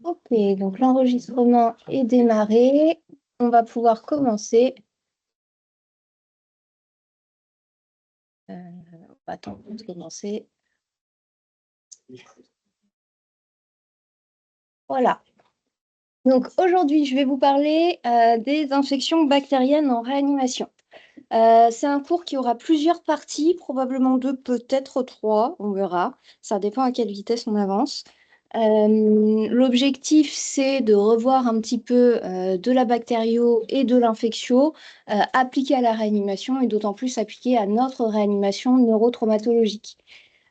Ok, donc l'enregistrement est démarré. On va pouvoir commencer. On va attendre de commencer. Voilà. Donc aujourd'hui, je vais vous parler des infections bactériennes en réanimation. C'est un cours qui aura plusieurs parties, probablement deux, peut-être trois, on verra. Ça dépend à quelle vitesse on avance. L'objectif, c'est de revoir un petit peu de la bactério et de l'infectio appliquée à la réanimation et d'autant plus appliquée à notre réanimation neurotraumatologique.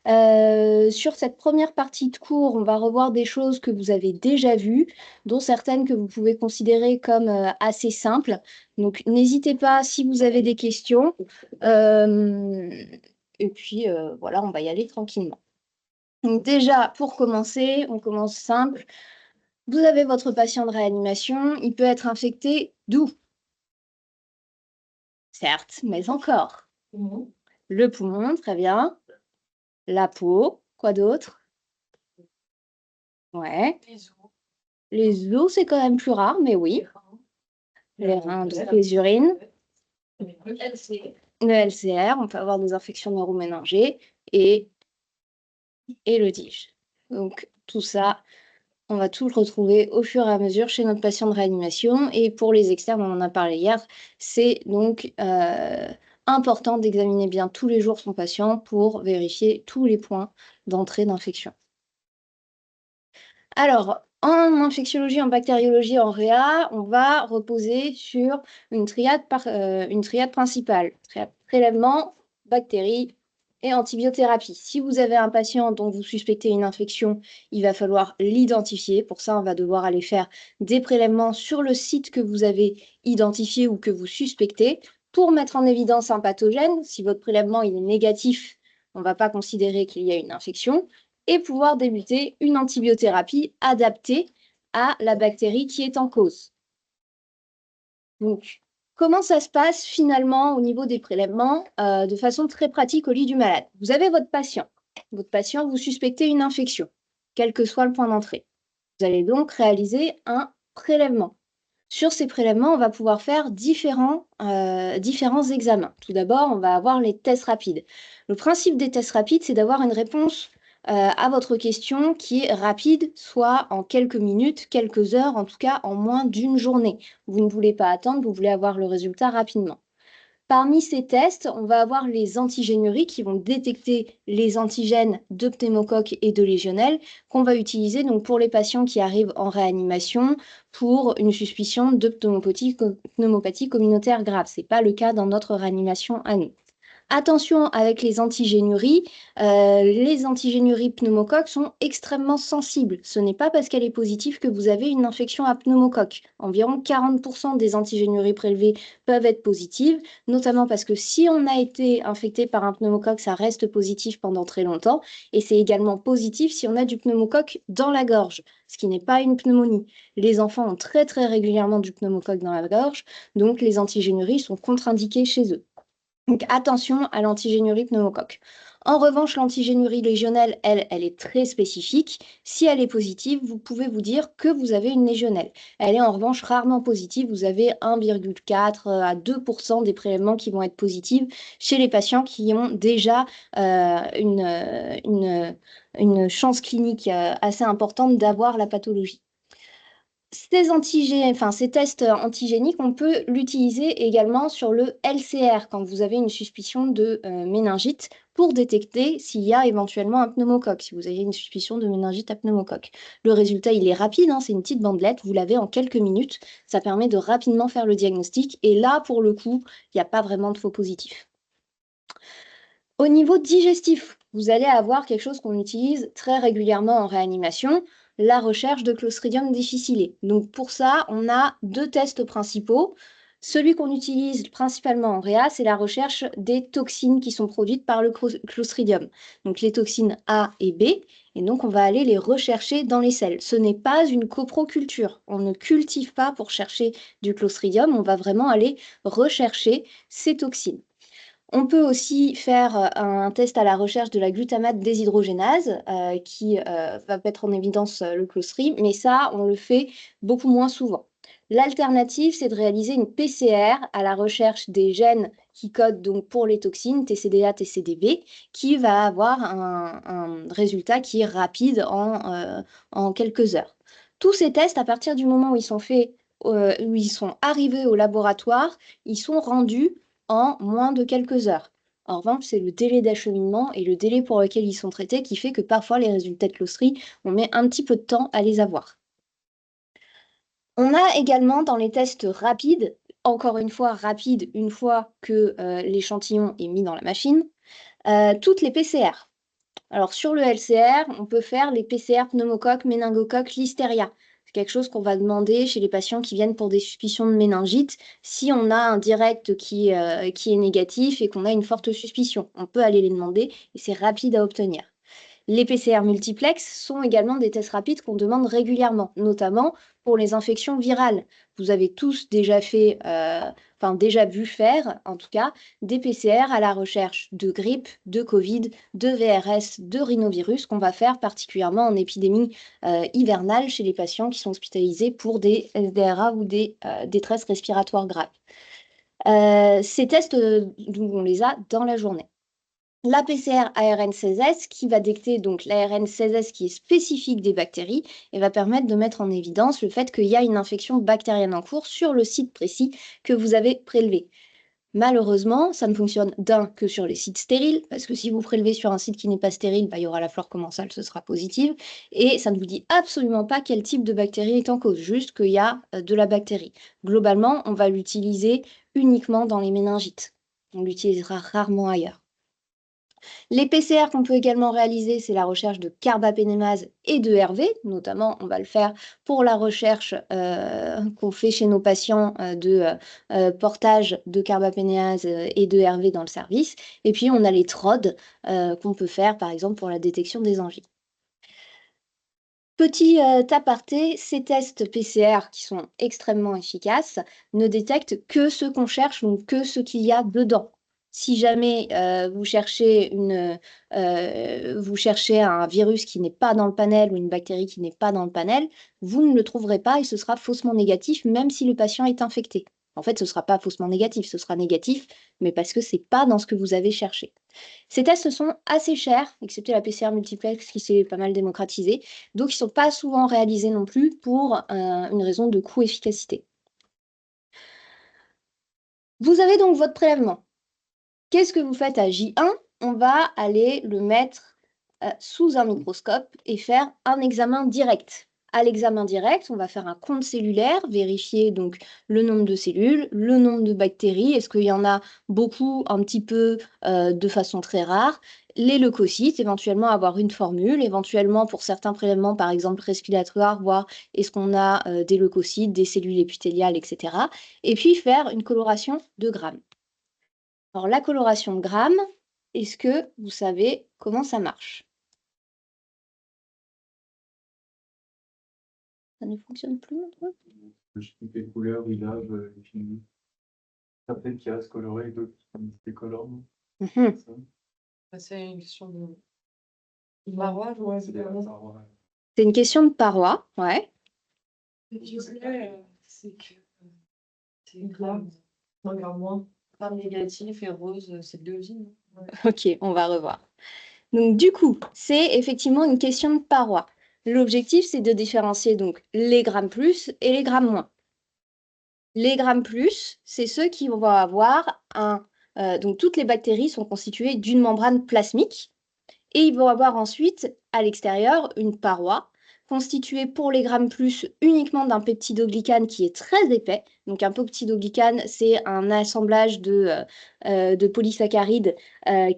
Sur cette première partie de cours, on va revoir des choses que vous avez déjà vues, dont certaines que vous pouvez considérer comme assez simples. Donc, n'hésitez pas si vous avez des questions. Euh, et puis, voilà, on va y aller tranquillement. Donc, déjà, pour commencer, on commence simple. Vous avez votre patient de réanimation. Il peut être infecté d'où? Certes, mais encore. Le poumon, très bien. La peau, quoi d'autre? Ouais. Les os, c'est quand même plus rare, mais oui. Les reins, donc les urines. Le LCR, on peut avoir des infections neuroméningées et, et le tige. Donc, tout ça, on va tout le retrouver au fur et à mesure chez notre patient de réanimation. Et pour les externes, on en a parlé hier, c'est donc important d'examiner bien tous les jours son patient pour vérifier tous les points d'entrée d'infection. Alors, en infectiologie, en bactériologie, en réa, on va reposer sur une triade principale. Prélèvement, bactéries et antibiothérapie. Si vous avez un patient dont vous suspectez une infection, il va falloir l'identifier. Pour ça, on va devoir aller faire des prélèvements sur le site que vous avez identifié ou que vous suspectez pour mettre en évidence un pathogène. Si votre prélèvement il est négatif, on ne va pas considérer qu'il y a une infection et pouvoir débuter une antibiothérapie adaptée à la bactérie qui est en cause. Donc, comment ça se passe finalement au niveau des prélèvements de façon très pratique au lit du malade? Vous avez votre patient. Votre patient, vous suspectez une infection, quel que soit le point d'entrée. Vous allez donc réaliser un prélèvement. Sur ces prélèvements, on va pouvoir faire différents examens. Tout d'abord, on va avoir les tests rapides. Le principe des tests rapides, c'est d'avoir une réponse à votre question qui est rapide, soit en quelques minutes, quelques heures, en tout cas en moins d'une journée. Vous ne voulez pas attendre, vous voulez avoir le résultat rapidement. Parmi ces tests, on va avoir les antigénuries qui vont détecter les antigènes de pneumocoque et de légionnelle qu'on va utiliser donc pour les patients qui arrivent en réanimation pour une suspicion de pneumopathie communautaire grave. Ce n'est pas le cas dans notre réanimation à nous. Attention avec les antigénuries. Les antigénuries pneumocoques sont extrêmement sensibles. Ce n'est pas parce qu'elle est positive que vous avez une infection à pneumocoque. Environ 40% des antigénuries prélevées peuvent être positives, notamment parce que si on a été infecté par un pneumocoque, ça reste positif pendant très longtemps. Et c'est également positif si on a du pneumocoque dans la gorge, ce qui n'est pas une pneumonie. Les enfants ont très très régulièrement du pneumocoque dans la gorge, donc les antigénuries sont contre-indiquées chez eux. Donc attention à l'antigénurie pneumocoque. En revanche, l'antigénurie légionnelle, elle est très spécifique. Si elle est positive, vous pouvez vous dire que vous avez une légionnelle. Elle est en revanche rarement positive. Vous avez 1,4 à 2% des prélèvements qui vont être positifs chez les patients qui ont déjà une chance clinique assez importante d'avoir la pathologie. Ces tests antigéniques, on peut l'utiliser également sur le LCR quand vous avez une suspicion de méningite pour détecter s'il y a éventuellement un pneumocoque, si vous avez une suspicion de méningite à pneumocoque. Le résultat, il est rapide, hein, c'est une petite bandelette, vous l'avez en quelques minutes, ça permet de rapidement faire le diagnostic et là, pour le coup, il n'y a pas vraiment de faux positifs. Au niveau digestif, vous allez avoir quelque chose qu'on utilise très régulièrement en réanimation, la recherche de Clostridium difficile. Donc pour ça, on a deux tests principaux. Celui qu'on utilise principalement en réa, c'est la recherche des toxines qui sont produites par le Clostridium. Donc les toxines A et B, et donc on va aller les rechercher dans les selles. Ce n'est pas une coproculture. On ne cultive pas pour chercher du Clostridium, on va vraiment aller rechercher ces toxines. On peut aussi faire un test à la recherche de la glutamate déshydrogénase qui va mettre en évidence le claustrie, mais ça, on le fait beaucoup moins souvent. L'alternative, c'est de réaliser une PCR à la recherche des gènes qui codent donc pour les toxines TCDA, TCDB, qui va avoir un résultat qui est rapide en quelques heures. Tous ces tests, à partir du moment où ils sont faits, où ils sont arrivés au laboratoire, ils sont rendus en moins de quelques heures. En revanche, c'est le délai d'acheminement et le délai pour lequel ils sont traités qui fait que parfois les résultats de claustrie, on met un petit peu de temps à les avoir. On a également dans les tests rapides, encore une fois rapides une fois que l'échantillon est mis dans la machine, toutes les PCR. Alors sur le LCR, on peut faire les PCR pneumocoque, méningocoque, listeria. C'est quelque chose qu'on va demander chez les patients qui viennent pour des suspicions de méningite. Si on a un direct qui est négatif et qu'on a une forte suspicion, on peut aller les demander et c'est rapide à obtenir. Les PCR multiplex sont également des tests rapides qu'on demande régulièrement, notamment pour les infections virales. Vous avez tous déjà fait, déjà vu faire, en tout cas, des PCR à la recherche de grippe, de Covid, de VRS, de rhinovirus, qu'on va faire particulièrement en épidémie hivernale chez les patients qui sont hospitalisés pour des SDRA ou des détresses respiratoires graves. Ces tests, on les a dans la journée. La PCR ARN16S qui va détecter donc l'ARN16S qui est spécifique des bactéries et va permettre de mettre en évidence le fait qu'il y a une infection bactérienne en cours sur le site précis que vous avez prélevé. Malheureusement, ça ne fonctionne que sur les sites stériles, parce que si vous prélevez sur un site qui n'est pas stérile, il y aura la flore commensale, ce sera positive, et ça ne vous dit absolument pas quel type de bactérie est en cause, juste qu'il y a de la bactérie. Globalement, on va l'utiliser uniquement dans les méningites. On l'utilisera rarement ailleurs. Les PCR qu'on peut également réaliser, c'est la recherche de carbapénémase et de RV. Notamment, on va le faire pour la recherche qu'on fait chez nos patients de portage de carbapénémase et de RV dans le service. Et puis, on a les TROD qu'on peut faire, par exemple, pour la détection des angines. Petit aparté, ces tests PCR qui sont extrêmement efficaces ne détectent que ce qu'on cherche, donc que ce qu'il y a dedans. Si jamais vous cherchez un virus qui n'est pas dans le panel ou une bactérie qui n'est pas dans le panel, vous ne le trouverez pas et ce sera faussement négatif, même si le patient est infecté. En fait, ce ne sera pas faussement négatif, ce sera négatif, mais parce que ce n'est pas dans ce que vous avez cherché. Ces tests sont assez chers, excepté la PCR multiplex qui s'est pas mal démocratisée, donc ils ne sont pas souvent réalisés non plus pour une raison de coût-efficacité. Vous avez donc votre prélèvement. Qu'est-ce que vous faites à J1? On va aller le mettre sous un microscope et faire un examen direct. À l'examen direct, on va faire un compte cellulaire, vérifier donc le nombre de cellules, le nombre de bactéries, est-ce qu'il y en a beaucoup, un petit peu, de façon très rare, les leucocytes, éventuellement avoir une formule, éventuellement pour certains prélèvements, par exemple respiratoires, voir est-ce qu'on a des leucocytes, des cellules épithéliales, etc. Et puis faire une coloration de grammes. Alors, la coloration de grammes, est-ce que vous savez comment ça marche? Ça ne fonctionne plus maintenant? Je trouve les couleurs, il a les films. Certaines qui restent colorées, d'autres qui sont décolorées. C'est une question de paroi, ouais, C'est des parois. C'est une question de paroi, ouais. C'est que c'est grave, un gramme moins. Gramme négatif et rose, c'est de l'usine. Ok, on va revoir. Donc, du coup, c'est effectivement une question de paroi. L'objectif, c'est de différencier donc les grammes plus et les grammes moins. Les grammes plus, c'est ceux qui vont avoir donc, toutes les bactéries sont constituées d'une membrane plasmique. Et ils vont avoir ensuite, à l'extérieur, une paroi constituée pour les grammes plus uniquement d'un peptidoglycane qui est très épais. Donc un peptidoglycane, c'est un assemblage de polysaccharides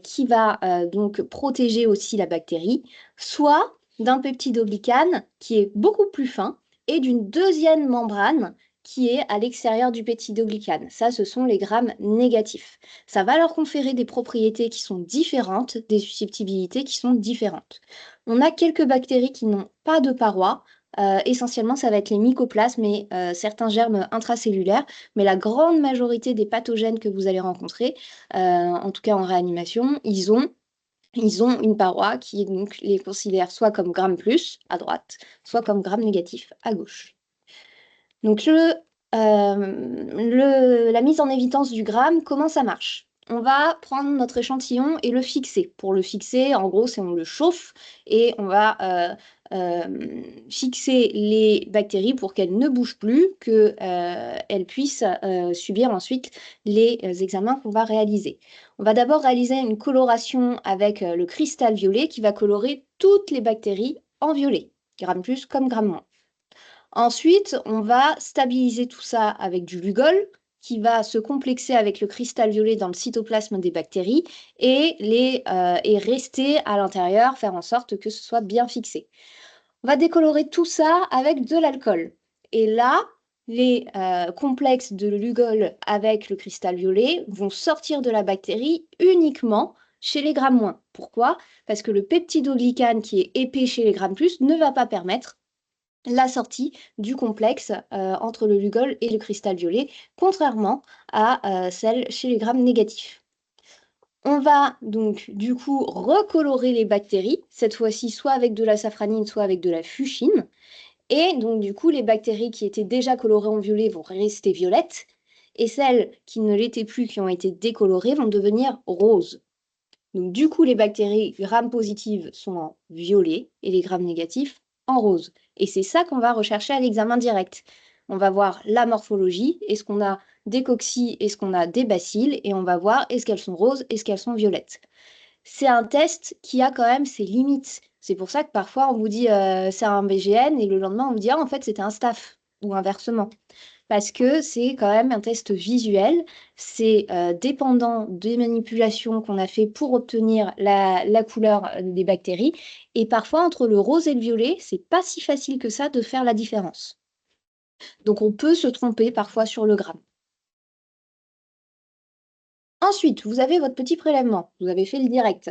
qui va donc protéger aussi la bactérie, soit d'un peptidoglycane qui est beaucoup plus fin et d'une deuxième membrane qui est à l'extérieur du peptidoglycane. Ça, ce sont les grammes négatifs. Ça va leur conférer des propriétés qui sont différentes, des susceptibilités qui sont différentes. On a quelques bactéries qui n'ont pas de paroi, Essentiellement, ça va être les mycoplasmes et certains germes intracellulaires, mais la grande majorité des pathogènes que vous allez rencontrer, en tout cas en réanimation, ils ont une paroi qui donc les considère soit comme gram plus à droite, soit comme gram négatif à gauche. Donc la mise en évidence du gramme, comment ça marche? On va prendre notre échantillon et le fixer. Pour le fixer, en gros, c'est on le chauffe et on va fixer les bactéries pour qu'elles ne bougent plus, qu'elles puissent subir ensuite les examens qu'on va réaliser. On va d'abord réaliser une coloration avec le cristal violet qui va colorer toutes les bactéries en violet, gramme plus comme gramme moins. Ensuite, on va stabiliser tout ça avec du Lugol qui va se complexer avec le cristal violet dans le cytoplasme des bactéries et rester à l'intérieur, faire en sorte que ce soit bien fixé. On va décolorer tout ça avec de l'alcool. Et là, les complexes de Lugol avec le cristal violet vont sortir de la bactérie uniquement chez les grammes moins. Pourquoi? Parce que le peptidoglycane qui est épais chez les grammes plus ne va pas permettre la sortie du complexe entre le Lugol et le cristal violet, contrairement à celle chez les grammes négatifs. On va donc du coup recolorer les bactéries, cette fois-ci soit avec de la safranine, soit avec de la fuchsine. Et donc du coup, les bactéries qui étaient déjà colorées en violet vont rester violettes, et celles qui ne l'étaient plus, qui ont été décolorées, vont devenir roses. Donc du coup, les bactéries grammes positives sont en violet et les grammes négatifs en rose. Et c'est ça qu'on va rechercher à l'examen direct. On va voir la morphologie, est-ce qu'on a des cocci, est-ce qu'on a des bacilles, et on va voir est-ce qu'elles sont roses, est-ce qu'elles sont violettes. C'est un test qui a quand même ses limites. C'est pour ça que parfois on vous dit c'est un BGN et le lendemain on vous dit ah, en fait c'était un staph ou inversement. Parce que c'est quand même un test visuel, c'est dépendant des manipulations qu'on a fait pour obtenir la couleur des bactéries. Et parfois, entre le rose et le violet, c'est pas si facile que ça de faire la différence. Donc, on peut se tromper parfois sur le gramme. Ensuite, vous avez votre petit prélèvement. Vous avez fait le direct.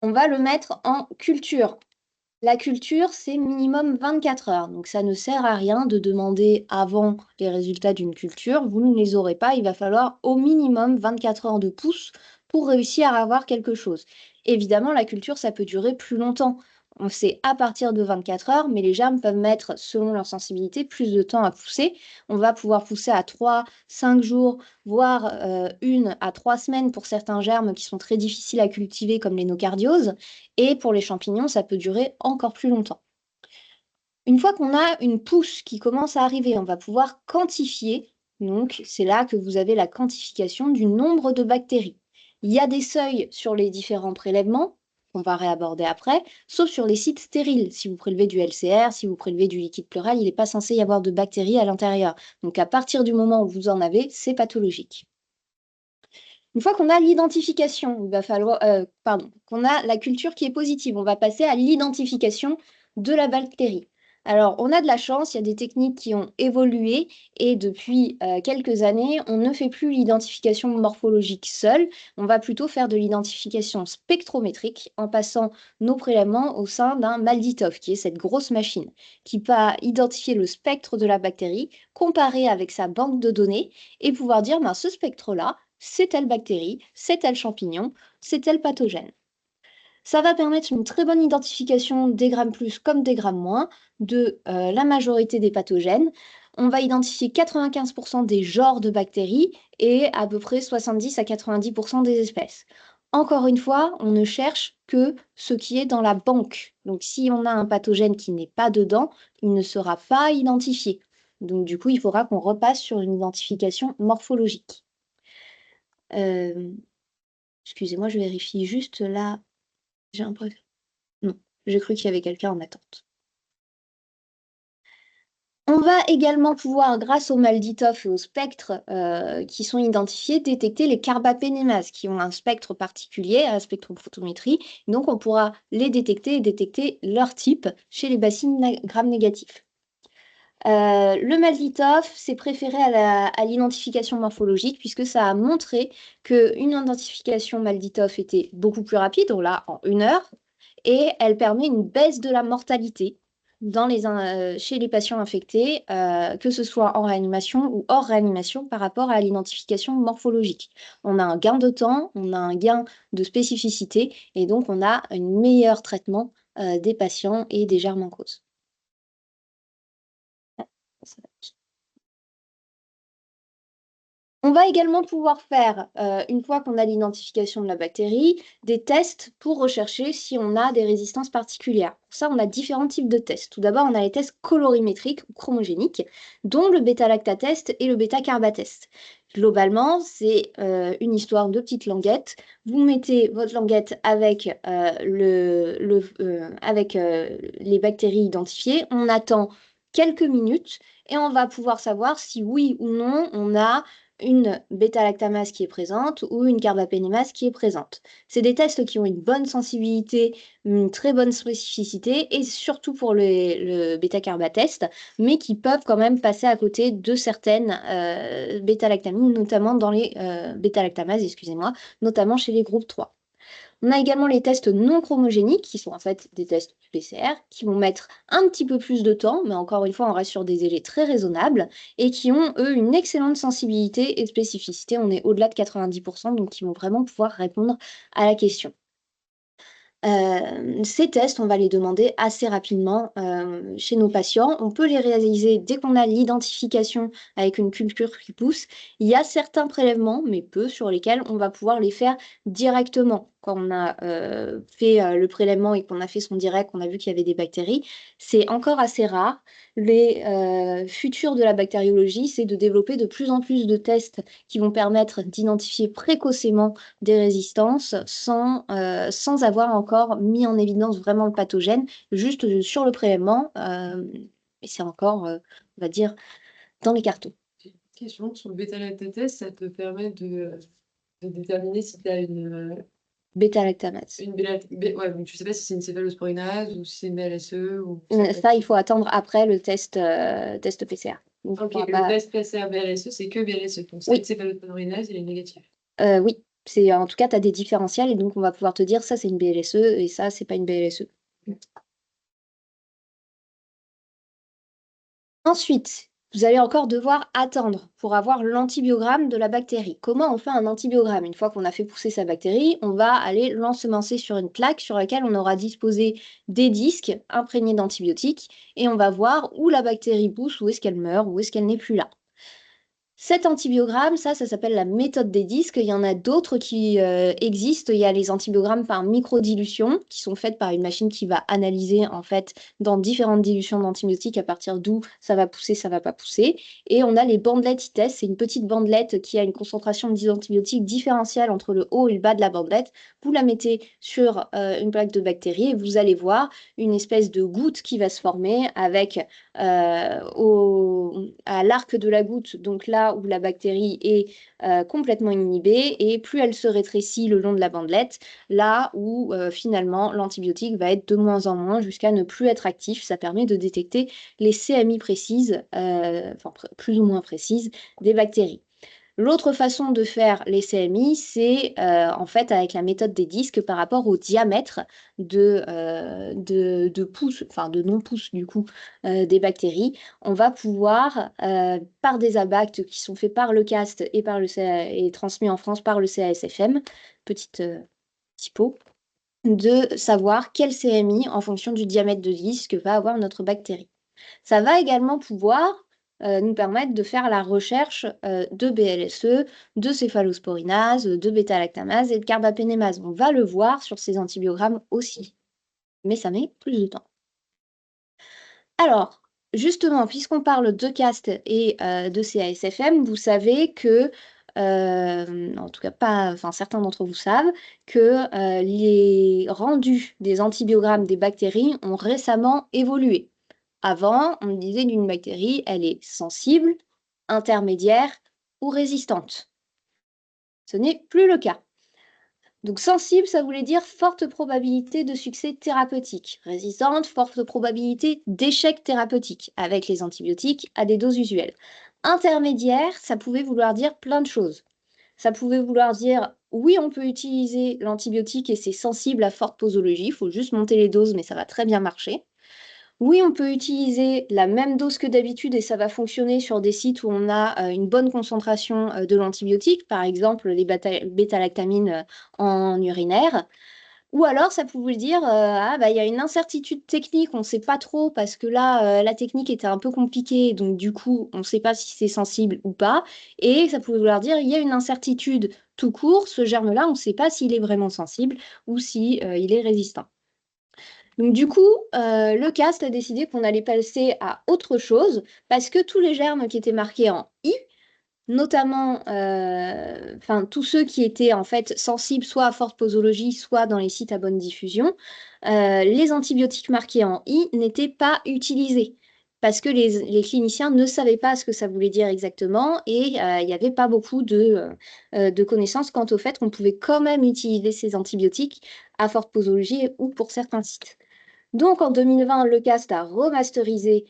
On va le mettre en culture. La culture, c'est minimum 24 heures. Donc, ça ne sert à rien de demander avant les résultats d'une culture. Vous ne les aurez pas. Il va falloir au minimum 24 heures de pouce pour réussir à avoir quelque chose. Évidemment, la culture, ça peut durer plus longtemps. On sait à partir de 24 heures, mais les germes peuvent mettre, selon leur sensibilité, plus de temps à pousser. On va pouvoir pousser à 3, 5 jours, voire 1 à 3 semaines pour certains germes qui sont très difficiles à cultiver, comme les nocardioses. Et pour les champignons, ça peut durer encore plus longtemps. Une fois qu'on a une pousse qui commence à arriver, on va pouvoir quantifier. Donc, c'est là que vous avez la quantification du nombre de bactéries. Il y a des seuils sur les différents prélèvements, qu'on va réaborder après, sauf sur les sites stériles. Si vous prélevez du LCR, si vous prélevez du liquide pleural, il n'est pas censé y avoir de bactéries à l'intérieur. Donc, à partir du moment où vous en avez, c'est pathologique. Une fois qu'on a l'identification, il va falloir, qu'on a la culture qui est positive, on va passer à l'identification de la bactérie. Alors, on a de la chance, il y a des techniques qui ont évolué et depuis quelques années, on ne fait plus l'identification morphologique seule, on va plutôt faire de l'identification spectrométrique en passant nos prélèvements au sein d'un MALDI-TOF, qui est cette grosse machine qui va identifier le spectre de la bactérie, comparer avec sa banque de données et pouvoir dire, ben, ce spectre-là, c'est telle bactérie, c'est tel champignon, c'est tel pathogène. Ça va permettre une très bonne identification des grammes plus comme des grammes moins de la majorité des pathogènes. On va identifier 95% des genres de bactéries et à peu près 70 à 90% des espèces. Encore une fois, on ne cherche que ce qui est dans la banque. Donc si on a un pathogène qui n'est pas dedans, il ne sera pas identifié. Donc du coup, il faudra qu'on repasse sur une identification morphologique. Excusez-moi, je vérifie juste là. J'ai un peu... Non, j'ai cru qu'il y avait quelqu'un en attente. On va également pouvoir, grâce au MALDI-TOF et aux spectres qui sont identifiés, détecter les carbapénémases qui ont un spectre particulier à la spectrophotométrie. Donc, on pourra les détecter et détecter leur type chez les bacilles gram négatifs. Le MALDI-TOF, c'est préféré à l'identification morphologique puisque ça a montré qu'une identification MALDI-TOF était beaucoup plus rapide, on l'a en 1 heure, et elle permet une baisse de la mortalité chez les patients infectés, que ce soit en réanimation ou hors réanimation par rapport à l'identification morphologique. On a un gain de temps, on a un gain de spécificité et donc on a un meilleur traitement des patients et des germes en cause. On va également pouvoir faire, une fois qu'on a l'identification de la bactérie, des tests pour rechercher si on a des résistances particulières. Pour ça, on a différents types de tests. Tout d'abord, on a les tests colorimétriques ou chromogéniques, dont le bêta-lactatest et le bêta-carbatest. Globalement, c'est une histoire de petites languettes. Vous mettez votre languette avec, les bactéries identifiées. On attend quelques minutes et on va pouvoir savoir si oui ou non on a une bêta-lactamase qui est présente ou une carbapénémase qui est présente. C'est des tests qui ont une bonne sensibilité, une très bonne spécificité et surtout pour le bêta-carbatest, mais qui peuvent quand même passer à côté de certaines bêta-lactamines, notamment dans les bêta-lactamases, excusez-moi, notamment chez les groupes 3. On a également les tests non chromogéniques, qui sont en fait des tests PCR, qui vont mettre un petit peu plus de temps, mais encore une fois, on reste sur des délais très raisonnables, et qui ont, eux, une excellente sensibilité et spécificité. On est au-delà de 90%, donc qui vont vraiment pouvoir répondre à la question. Ces tests, on va les demander assez rapidement chez nos patients. On peut les réaliser dès qu'on a l'identification avec une culture qui pousse. Il y a certains prélèvements, mais peu, sur lesquels on va pouvoir les faire directement. Quand on a fait le prélèvement et qu'on a fait son direct, qu'on a vu qu'il y avait des bactéries, c'est encore assez rare. Les futurs de la bactériologie, c'est de développer de plus en plus de tests qui vont permettre d'identifier précocement des résistances sans avoir encore mis en évidence vraiment le pathogène, juste sur le prélèvement. Et c'est encore, on va dire, dans les cartons. Question sur le bêta-lactatest, ça te permet de déterminer si tu as une Bêta-lactamase. Ouais, donc tu sais pas si c'est une céphalosporinase ou si c'est une BLSE ou Ça, il faut attendre après le test PCR. Donc, OK, on va le pas- test PCR BLSE, c'est que BLSE. Donc si Oui. c'est une céphalosporinase, il est négatif. Oui, c'est en tout cas, tu as des différentiels et donc on va pouvoir te dire ça, c'est une BLSE et ça, c'est pas une BLSE. Ensuite, vous allez encore devoir attendre pour avoir l'antibiogramme de la bactérie. Comment on fait un antibiogramme? Une fois qu'on a fait pousser sa bactérie, on va aller l'ensemencer sur une plaque sur laquelle on aura disposé des disques imprégnés d'antibiotiques et on va voir où la bactérie pousse, où est-ce qu'elle meurt, où est-ce qu'elle n'est plus là. Cet antibiogramme, ça s'appelle la méthode des disques. Il y en a d'autres qui existent. Il y a les antibiogrammes par microdilution qui sont faites par une machine qui va analyser en fait dans différentes dilutions d'antibiotiques à partir d'où ça va pousser, ça va pas pousser. Et on a les bandelettes ITES. C'est une petite bandelette qui a une concentration d'antibiotiques différentielle entre le haut et le bas de la bandelette. Vous la mettez sur une plaque de bactéries et vous allez voir une espèce de goutte qui va se former avec à l'arc de la goutte, donc là où la bactérie est complètement inhibée, et plus elle se rétrécit le long de la bandelette, là où finalement l'antibiotique va être de moins en moins jusqu'à ne plus être actif. Ça permet de détecter les CMI précises, plus ou moins précises, des bactéries. L'autre façon de faire les CMI, c'est en fait avec la méthode des disques par rapport au diamètre de pouce, enfin de non-pouce du coup, des bactéries. On va pouvoir, par des abacts qui sont faits par le CAST et transmis en France par le CASFM, petite typo, de savoir quel CMI en fonction du diamètre de disque va avoir notre bactérie. Ça va également pouvoir nous permettre de faire la recherche de BLSE, de céphalosporinase, de bêta-lactamase et de carbapénémase. On va le voir sur ces antibiogrammes aussi, mais ça met plus de temps. Alors, justement, puisqu'on parle de CAST et de CASFM, vous savez que, en tout cas pas, enfin certains d'entre vous savent, que les rendus des antibiogrammes des bactéries ont récemment évolué. Avant, on disait d'une bactérie, elle est sensible, intermédiaire ou résistante. Ce n'est plus le cas. Donc sensible, ça voulait dire forte probabilité de succès thérapeutique. Résistante, forte probabilité d'échec thérapeutique avec les antibiotiques à des doses usuelles. Intermédiaire, ça pouvait vouloir dire plein de choses. Ça pouvait vouloir dire oui, on peut utiliser l'antibiotique et c'est sensible à forte posologie, il faut juste monter les doses, mais ça va très bien marcher. Oui, on peut utiliser la même dose que d'habitude et ça va fonctionner sur des sites où on a une bonne concentration de l'antibiotique, par exemple les bêta-lactamines en urinaire. Ou alors, ça peut vous dire, ah bah il y a une incertitude technique, on ne sait pas trop parce que là, la technique était un peu compliquée, donc du coup, on ne sait pas si c'est sensible ou pas. Et ça peut vouloir dire, il y a une incertitude tout court, ce germe-là, on ne sait pas s'il est vraiment sensible ou si il est résistant. Donc du coup, le CAST a décidé qu'on allait passer à autre chose parce que tous les germes qui étaient marqués en I, notamment tous ceux qui étaient en fait sensibles soit à forte posologie, soit dans les sites à bonne diffusion, les antibiotiques marqués en I n'étaient pas utilisés parce que les cliniciens ne savaient pas ce que ça voulait dire exactement et il n'y avait pas beaucoup de connaissances quant au fait qu'on pouvait quand même utiliser ces antibiotiques à forte posologie ou pour certains sites. Donc en 2020, le CAST a remasterisé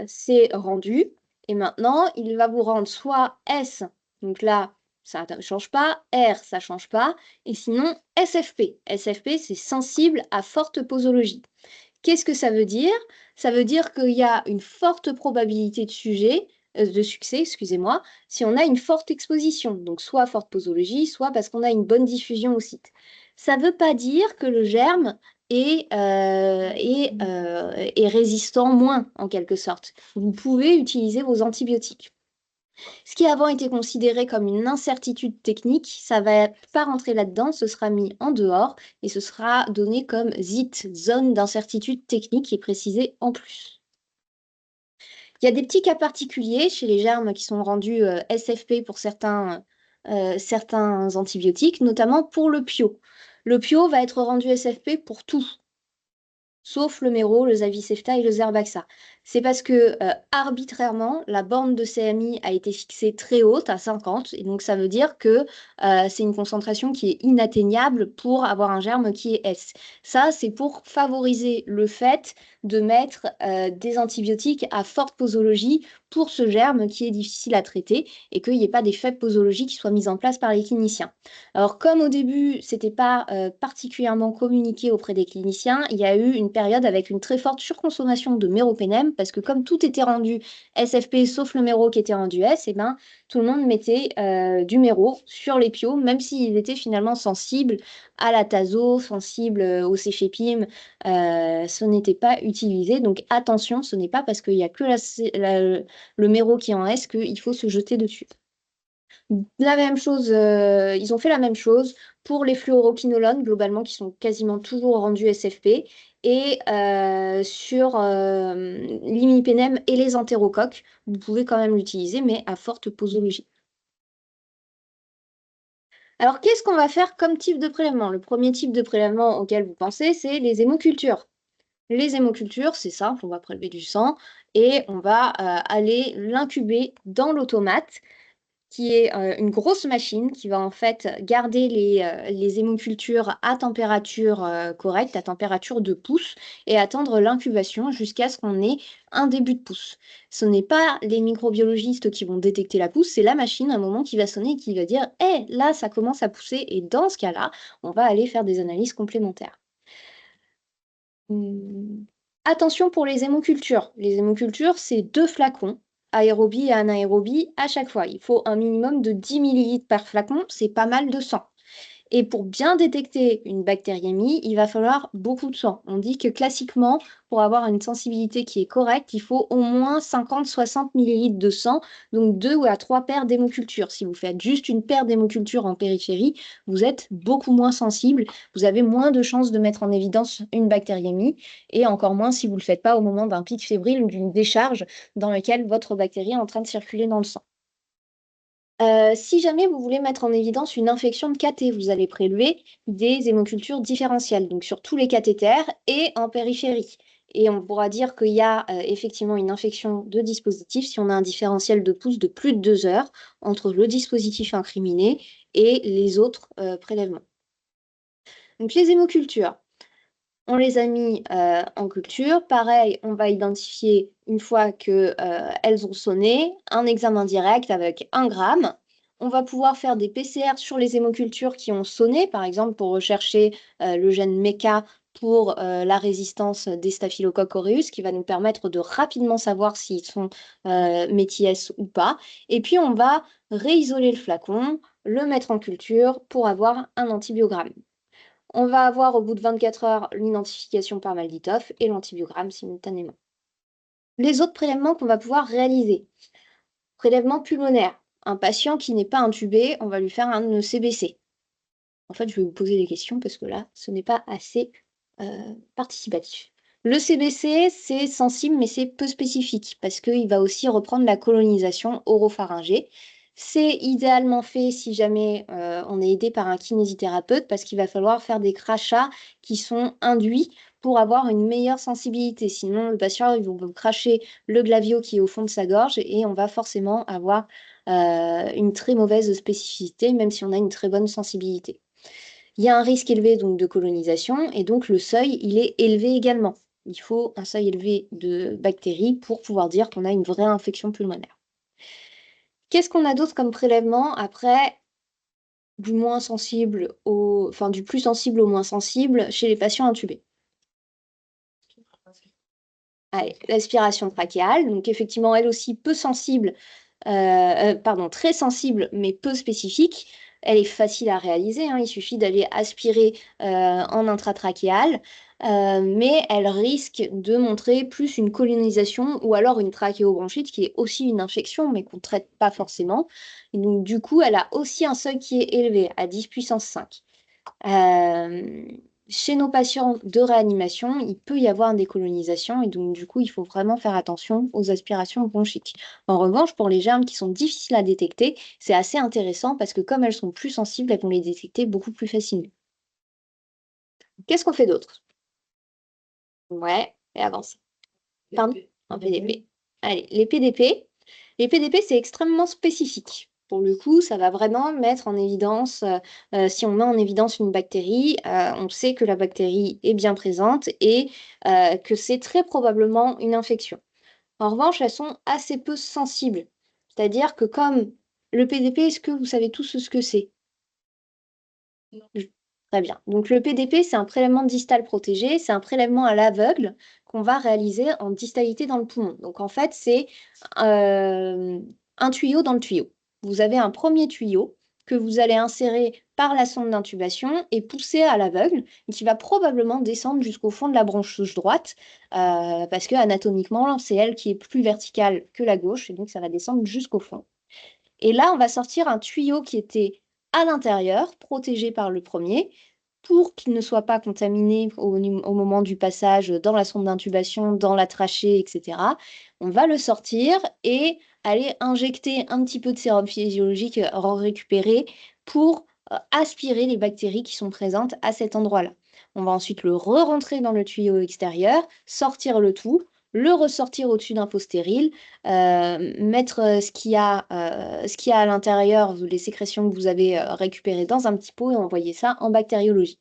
ses rendus et maintenant il va vous rendre soit S, donc là ça ne change pas, R ça ne change pas, et sinon SFP. SFP c'est sensible à forte posologie. Qu'est-ce que ça veut dire? Ça veut dire qu'il y a une forte probabilité de succès, excusez-moi, si on a une forte exposition, donc soit à forte posologie, soit parce qu'on a une bonne diffusion au site. Ça ne veut pas dire que le germe est résistant moins, en quelque sorte. Vous pouvez utiliser vos antibiotiques. Ce qui avant était considéré comme une incertitude technique, ça va pas rentrer là-dedans, ce sera mis en dehors et ce sera donné comme ZIT, zone d'incertitude technique, qui est précisé en plus. Il y a des petits cas particuliers chez les germes qui sont rendus SFP pour certains antibiotiques, notamment pour le PIO. Le PIO va être rendu SFP pour tout, sauf le Méro, le Zavicefta et le Zerbaxa. C'est parce que arbitrairement, la borne de CMI a été fixée très haute, à 50, et donc ça veut dire que c'est une concentration qui est inatteignable pour avoir un germe qui est S. Ça, c'est pour favoriser le fait de mettre des antibiotiques à forte posologie pour ce germe qui est difficile à traiter et qu'il n'y ait pas des faibles posologies qui soient mises en place par les cliniciens. Alors, comme au début, ce n'était pas particulièrement communiqué auprès des cliniciens, il y a eu une période avec une très forte surconsommation de méropenem, parce que comme tout était rendu SFP, sauf le méro qui était rendu S, et ben, tout le monde mettait du méro sur les pios, même s'ils étaient finalement sensibles à la tazo, sensibles au céphépime, ce n'était pas utilisé. Donc attention, ce n'est pas parce qu'il n'y a que le méro qui est en S qu'il faut se jeter dessus. La même chose, ils ont fait la même chose pour les fluoroquinolones, globalement, qui sont quasiment toujours rendus SFP, et sur l'imipenem et les entérocoques, vous pouvez quand même l'utiliser, mais à forte posologie. Alors, qu'est-ce qu'on va faire comme type de prélèvement? Le premier type de prélèvement auquel vous pensez, c'est les hémocultures. Les hémocultures, c'est simple, on va prélever du sang et on va aller l'incuber dans l'automate, qui est une grosse machine qui va en fait garder les hémocultures à température correcte, à température de pouce, et attendre l'incubation jusqu'à ce qu'on ait un début de pouce. Ce n'est pas les microbiologistes qui vont détecter la pousse, c'est la machine à un moment qui va sonner et qui va dire « Hé, là, ça commence à pousser », et dans ce cas-là, on va aller faire des analyses complémentaires. Attention pour les hémocultures. Les hémocultures, c'est 2 flacons, aérobie et anaérobie, à chaque fois. Il faut un minimum de 10 ml par flacon, c'est pas mal de sang. Et pour bien détecter une bactériémie, il va falloir beaucoup de sang. On dit que classiquement, pour avoir une sensibilité qui est correcte, il faut au moins 50-60 ml de sang, donc 2 ou à 3 paires d'hémocultures. Si vous faites juste une paire d'hémocultures en périphérie, vous êtes beaucoup moins sensible, vous avez moins de chances de mettre en évidence une bactériémie, et encore moins si vous ne le faites pas au moment d'un pic fébrile ou d'une décharge dans lequel votre bactérie est en train de circuler dans le sang. Si jamais vous voulez mettre en évidence une infection de cathé, vous allez prélever des hémocultures différentielles, donc sur tous les cathéters et en périphérie. Et on pourra dire qu'il y a effectivement une infection de dispositif si on a un différentiel de pouce de plus de 2 heures entre le dispositif incriminé et les autres prélèvements. Donc les hémocultures, on les a mis en culture. Pareil, on va identifier, une fois qu'elles ont sonné, un examen direct avec 1 gramme. On va pouvoir faire des PCR sur les hémocultures qui ont sonné, par exemple pour rechercher le gène MECA pour la résistance des staphylocoques aureus, qui va nous permettre de rapidement savoir s'ils sont métis ou pas. Et puis, on va réisoler le flacon, le mettre en culture pour avoir un antibiogramme. On va avoir au bout de 24 heures l'identification par Malditoff et l'antibiogramme simultanément. Les autres prélèvements qu'on va pouvoir réaliser. Prélèvement pulmonaire. Un patient qui n'est pas intubé, on va lui faire un ECBC. En fait, je vais vous poser des questions parce que là, ce n'est pas assez participatif. Le CBC, c'est sensible, mais c'est peu spécifique parce qu'il va aussi reprendre la colonisation oropharyngée. C'est idéalement fait si jamais on est aidé par un kinésithérapeute parce qu'il va falloir faire des crachats qui sont induits pour avoir une meilleure sensibilité. Sinon, le patient, il va cracher le glavio qui est au fond de sa gorge et on va forcément avoir une très mauvaise spécificité, même si on a une très bonne sensibilité. Il y a un risque élevé donc, de colonisation et donc le seuil, il est élevé également. Il faut un seuil élevé de bactéries pour pouvoir dire qu'on a une vraie infection pulmonaire. Qu'est-ce qu'on a d'autre comme prélèvement après du moins sensible du plus sensible au moins sensible chez les patients intubés? Allez, l'aspiration trachéale, donc effectivement elle aussi peu sensible, très sensible mais peu spécifique. Elle est facile à réaliser, hein, il suffit d'aller aspirer en intratrachéal, mais elle risque de montrer plus une colonisation ou alors une trachéobronchite qui est aussi une infection mais qu'on ne traite pas forcément. Et donc du coup, elle a aussi un seuil qui est élevé à 10 puissance 5. Chez nos patients de réanimation, il peut y avoir des colonisations et donc du coup, il faut vraiment faire attention aux aspirations bronchiques. En revanche, pour les germes qui sont difficiles à détecter, c'est assez intéressant parce que comme elles sont plus sensibles, elles vont les détecter beaucoup plus facilement. Qu'est-ce qu'on fait d'autre? Ouais, et avance. Pardon? Un PDP. Allez, les PDP. Les PDP, c'est extrêmement spécifique. Pour le coup, ça va vraiment mettre en évidence, si on met en évidence une bactérie, on sait que la bactérie est bien présente et que c'est très probablement une infection. En revanche, elles sont assez peu sensibles. C'est-à-dire que comme le PDP, est-ce que vous savez tous ce que c'est? Très bien. Donc le PDP, c'est un prélèvement distal protégé, c'est un prélèvement à l'aveugle qu'on va réaliser en distalité dans le poumon. Donc en fait, c'est un tuyau dans le tuyau. Vous avez un premier tuyau que vous allez insérer par la sonde d'intubation et pousser à l'aveugle, qui va probablement descendre jusqu'au fond de la branche droite, parce que anatomiquement, c'est elle qui est plus verticale que la gauche, et donc ça va descendre jusqu'au fond. Et là, on va sortir un tuyau qui était à l'intérieur, protégé par le premier, pour qu'il ne soit pas contaminé au moment du passage dans la sonde d'intubation, dans la trachée, etc. On va le sortir et aller injecter un petit peu de sérum physiologique récupéré pour aspirer les bactéries qui sont présentes à cet endroit-là. On va ensuite le re-rentrer dans le tuyau extérieur, sortir le tout, le ressortir au-dessus d'un pot stérile, mettre ce qu'il y a à l'intérieur, les sécrétions que vous avez récupérées dans un petit pot et envoyer ça en bactériologie.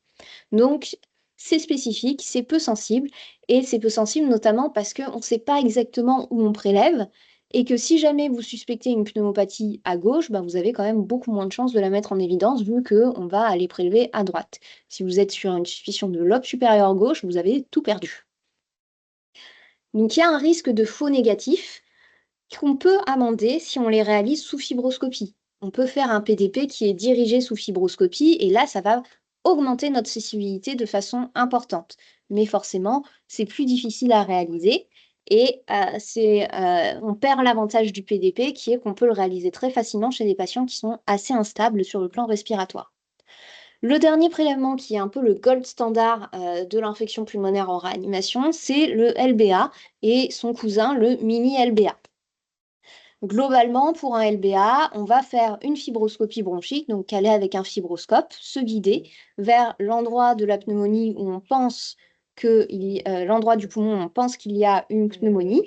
Donc, c'est spécifique, c'est peu sensible et c'est peu sensible notamment parce qu'on ne sait pas exactement où on prélève et que si jamais vous suspectez une pneumopathie à gauche, vous avez quand même beaucoup moins de chances de la mettre en évidence vu qu'on va aller prélever à droite. Si vous êtes sur une suspicion de lobe supérieur gauche, vous avez tout perdu. Donc, il y a un risque de faux négatif qu'on peut amender si on les réalise sous fibroscopie. On peut faire un PDP qui est dirigé sous fibroscopie et là, ça va augmenter notre sensibilité de façon importante. Mais forcément, c'est plus difficile à réaliser et on perd l'avantage du PDP qui est qu'on peut le réaliser très facilement chez des patients qui sont assez instables sur le plan respiratoire. Le dernier prélèvement qui est un peu le gold standard de l'infection pulmonaire en réanimation, c'est le LBA et son cousin, le mini LBA. Globalement, pour un LBA, on va faire une fibroscopie bronchique, donc aller avec un fibroscope, se guider vers l'endroit de la pneumonie où on pense l'endroit du poumon où on pense qu'il y a une pneumonie,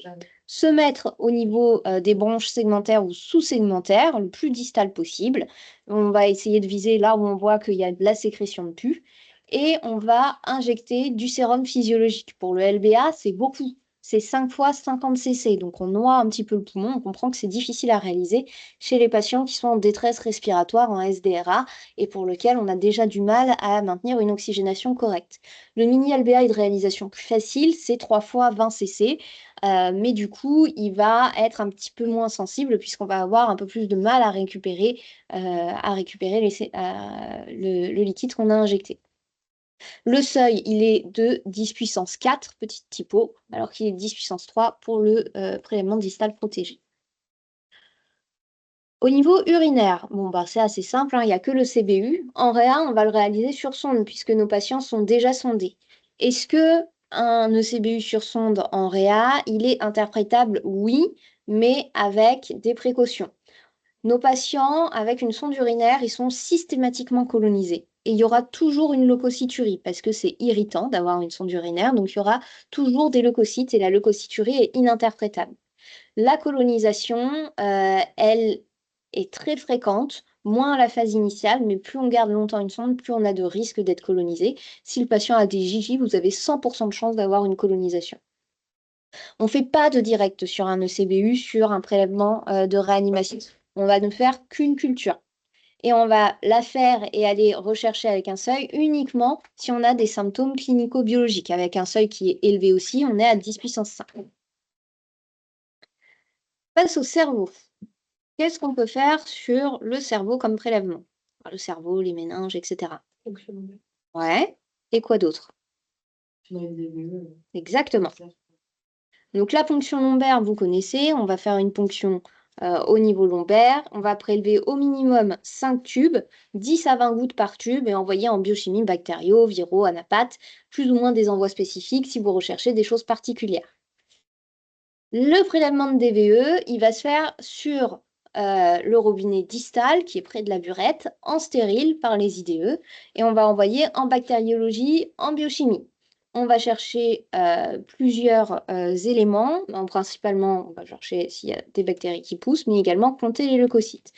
se mettre au niveau des bronches segmentaires ou sous-segmentaires, le plus distal possible. On va essayer de viser là où on voit qu'il y a de la sécrétion de pus et on va injecter du sérum physiologique. Pour le LBA, c'est beaucoup. c'est 5 fois 50 cc. Donc, on noie un petit peu le poumon. On comprend que c'est difficile à réaliser chez les patients qui sont en détresse respiratoire, en SDRA, et pour lequel on a déjà du mal à maintenir une oxygénation correcte. Le mini-LBA est de réalisation plus facile, c'est 3 fois 20 cc. Mais du coup, il va être un petit peu moins sensible puisqu'on va avoir un peu plus de mal à récupérer le liquide qu'on a injecté. Le seuil, il est de 10 puissance 4, petite typo, alors qu'il est de 10 puissance 3 pour le prélèvement distal protégé. Au niveau urinaire, bon, bah, c'est assez simple, hein, il n'y a que le CBU. En réa, on va le réaliser sur sonde puisque nos patients sont déjà sondés. Est-ce que un ECBU sur sonde en réa, il est interprétable? Oui, mais avec des précautions. Nos patients, avec une sonde urinaire, ils sont systématiquement colonisés. Et il y aura toujours une leucocyturie, parce que c'est irritant d'avoir une sonde urinaire, donc il y aura toujours des leucocytes, et la leucocyturie est ininterprétable. La colonisation, elle est très fréquente, moins à la phase initiale, mais plus on garde longtemps une sonde, plus on a de risques d'être colonisé. Si le patient a des JJ, vous avez 100% de chance d'avoir une colonisation. On ne fait pas de direct sur un ECBU, sur un prélèvement de réanimation. On va ne faire qu'une culture. Et on va la faire et aller rechercher avec un seuil uniquement si on a des symptômes clinico-biologiques. Avec un seuil qui est élevé aussi, on est à 10 puissance 5. Passe au cerveau. Qu'est-ce qu'on peut faire sur le cerveau comme prélèvement? Le cerveau, les méninges, etc. Ouais. Et quoi d'autre? Exactement. Donc la ponction lombaire, vous connaissez, on va faire une ponction au niveau lombaire, on va prélever au minimum 5 tubes, 10 à 20 gouttes par tube et envoyer en biochimie bactério, viraux, anapathes, plus ou moins des envois spécifiques si vous recherchez des choses particulières. Le prélèvement de DVE, il va se faire sur le robinet distal qui est près de la burette, en stérile par les IDE, et on va envoyer en bactériologie, en biochimie. On va chercher plusieurs éléments. Principalement, on va chercher s'il y a des bactéries qui poussent, mais également compter les leucocytes.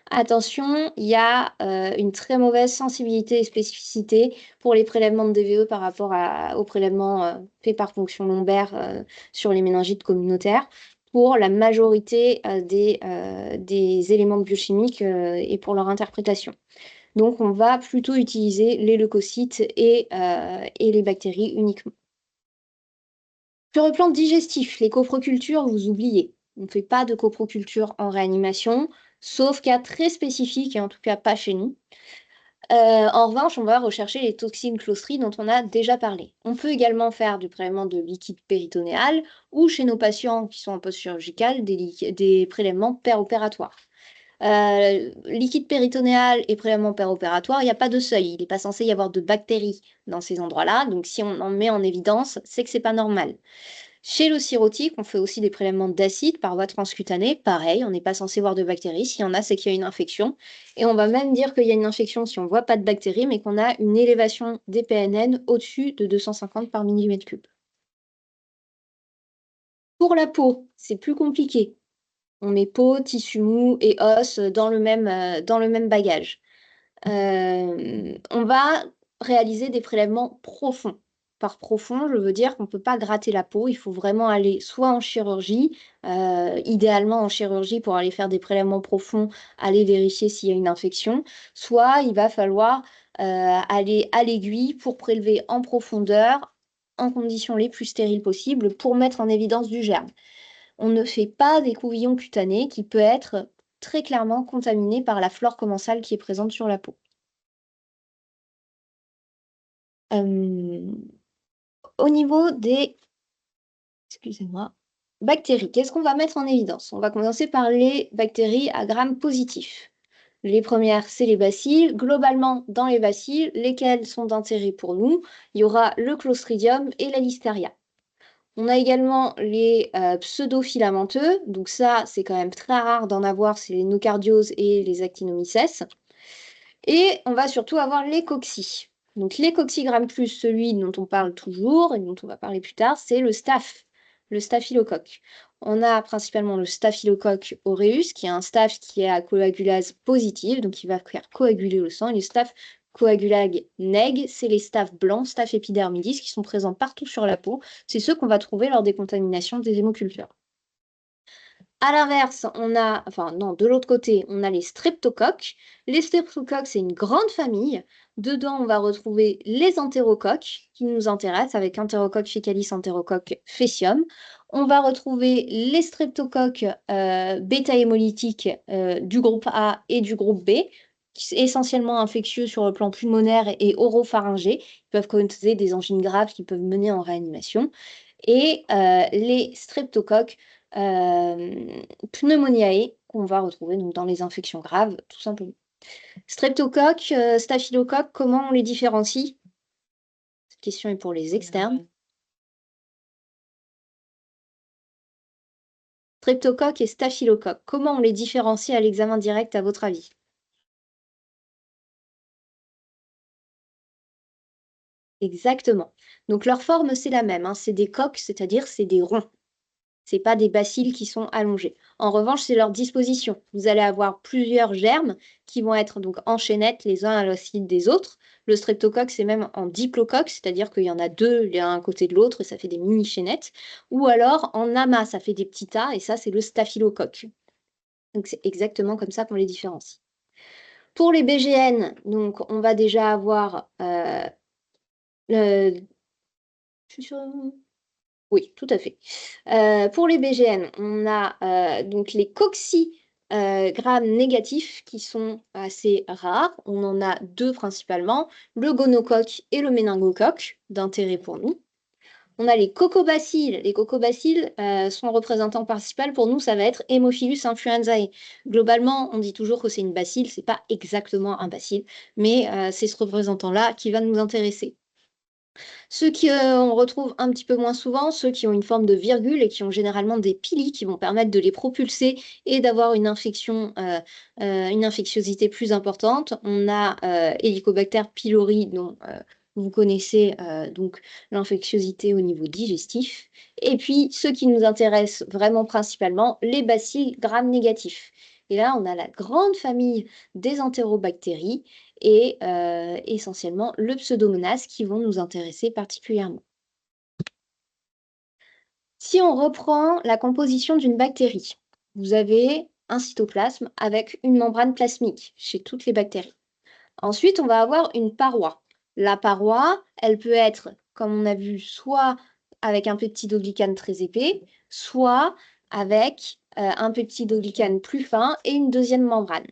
Attention, il y a une très mauvaise sensibilité et spécificité pour les prélèvements de DVE par rapport aux prélèvements faits par ponction lombaire sur les méningites communautaires pour la majorité des éléments biochimiques et pour leur interprétation. Donc, on va plutôt utiliser les leucocytes et les bactéries uniquement. Sur le plan digestif, les coprocultures, vous oubliez. On ne fait pas de coproculture en réanimation, sauf cas très spécifiques, et en tout cas pas chez nous. En revanche, on va rechercher les toxines Clostrides dont on a déjà parlé. On peut également faire du prélèvement de liquide péritonéal ou chez nos patients qui sont en post-chirurgical, des prélèvements péropératoires. Liquide péritonéal et prélèvement péropératoire, il n'y a pas de seuil. Il n'est pas censé y avoir de bactéries dans ces endroits-là. Donc, si on en met en évidence, c'est que ce n'est pas normal. Chez le cirrhotique, on fait aussi des prélèvements d'acide par voie transcutanée. Pareil, on n'est pas censé voir de bactéries. S'il y en a, c'est qu'il y a une infection. Et on va même dire qu'il y a une infection si on ne voit pas de bactéries, mais qu'on a une élévation des PNN au-dessus de 250 par millimètre cube. Pour la peau, c'est plus compliqué. On met peau, tissu mou et os dans le même bagage. On va réaliser des prélèvements profonds. Par profond, je veux dire qu'on ne peut pas gratter la peau, il faut vraiment aller soit en chirurgie, idéalement en chirurgie pour aller faire des prélèvements profonds, aller vérifier s'il y a une infection, soit il va falloir aller à l'aiguille pour prélever en profondeur, en conditions les plus stériles possibles, pour mettre en évidence du germe. On ne fait pas d'écouvillon cutané qui peut être très clairement contaminé par la flore commensale qui est présente sur la peau. Au niveau des bactéries, qu'est-ce qu'on va mettre en évidence? On va commencer par les bactéries à gram positif. Les premières, c'est les bacilles. Globalement, dans les bacilles, lesquelles sont d'intérêt pour nous, il y aura le Clostridium et la Listeria. On a également les pseudofilamenteux. Donc ça, c'est quand même très rare d'en avoir, c'est les nocardioses et les actinomyces. Et on va surtout avoir les cocci. Donc les coccigrammes plus, celui dont on parle toujours et dont on va parler plus tard, c'est le staphylocoque. On a principalement le staphylocoque aureus, qui est un staph qui est à coagulase positive, donc qui va faire coaguler le sang, et le staph Coagulag neg, c'est les staphes blancs, staphes épidermidis, qui sont présents partout sur la peau. C'est ceux qu'on va trouver lors des contaminations des hémocultures. À l'inverse, de l'autre côté, on a les streptocoques. Les streptocoques, c'est une grande famille. Dedans, on va retrouver les entérocoques qui nous intéressent avec Enterocoque faecalis, Enterocoque faecium. On va retrouver les streptocoques bêta-hémolytiques du groupe A et du groupe B, qui sont essentiellement infectieux sur le plan pulmonaire et oropharyngé. Ils peuvent causer des angines graves qui peuvent mener en réanimation. Et les streptocoques pneumoniae qu'on va retrouver donc, dans les infections graves, tout simplement. Streptocoque, staphylocoque, comment on les différencie? Cette question est pour les externes. Streptocoque et staphylocoque, comment on les différencie à l'examen direct à votre avis? Exactement. Donc leur forme, c'est la même, hein. C'est des coques, c'est-à-dire c'est des ronds. Ce n'est pas des bacilles qui sont allongés. En revanche, c'est leur disposition. Vous allez avoir plusieurs germes qui vont être donc en chaînette les uns à la suite des autres. Le streptocoque, c'est même en diplocoque, c'est-à-dire qu'il y en a deux l'un à côté de l'autre et ça fait des mini-chaînettes. Ou alors en amas, ça fait des petits tas et ça, c'est le staphylocoque. Donc c'est exactement comme ça qu'on les différencie. Pour les BGN, donc on va déjà avoir je suis sûre. Oui, tout à fait. Pour les BGN, on a donc les coccygrammes négatifs qui sont assez rares. On en a deux principalement, le gonocoque et le méningocoque, d'intérêt pour nous. On a les cocobacilles. Les cocobacilles sont représentants principal pour nous, ça va être Haemophilus influenzae. Globalement, on dit toujours que c'est une bacille, c'est pas exactement un bacille, mais c'est ce représentant-là qui va nous intéresser. Ceux qu'on retrouve un petit peu moins souvent, ceux qui ont une forme de virgule et qui ont généralement des pili qui vont permettre de les propulser et d'avoir une infectiosité plus importante. On a Helicobacter pylori, dont vous connaissez donc l'infectiosité au niveau digestif. Et puis, ceux qui nous intéressent vraiment principalement, les bacilles gram-négatifs. Et là, on a la grande famille des entérobactéries et essentiellement le pseudomonas qui vont nous intéresser particulièrement. Si on reprend la composition d'une bactérie, vous avez un cytoplasme avec une membrane plasmique chez toutes les bactéries. Ensuite, on va avoir une paroi. La paroi, elle peut être, comme on a vu, soit avec un peptidoglycane très épais, soit avec un peptidoglycane plus fin et une deuxième membrane.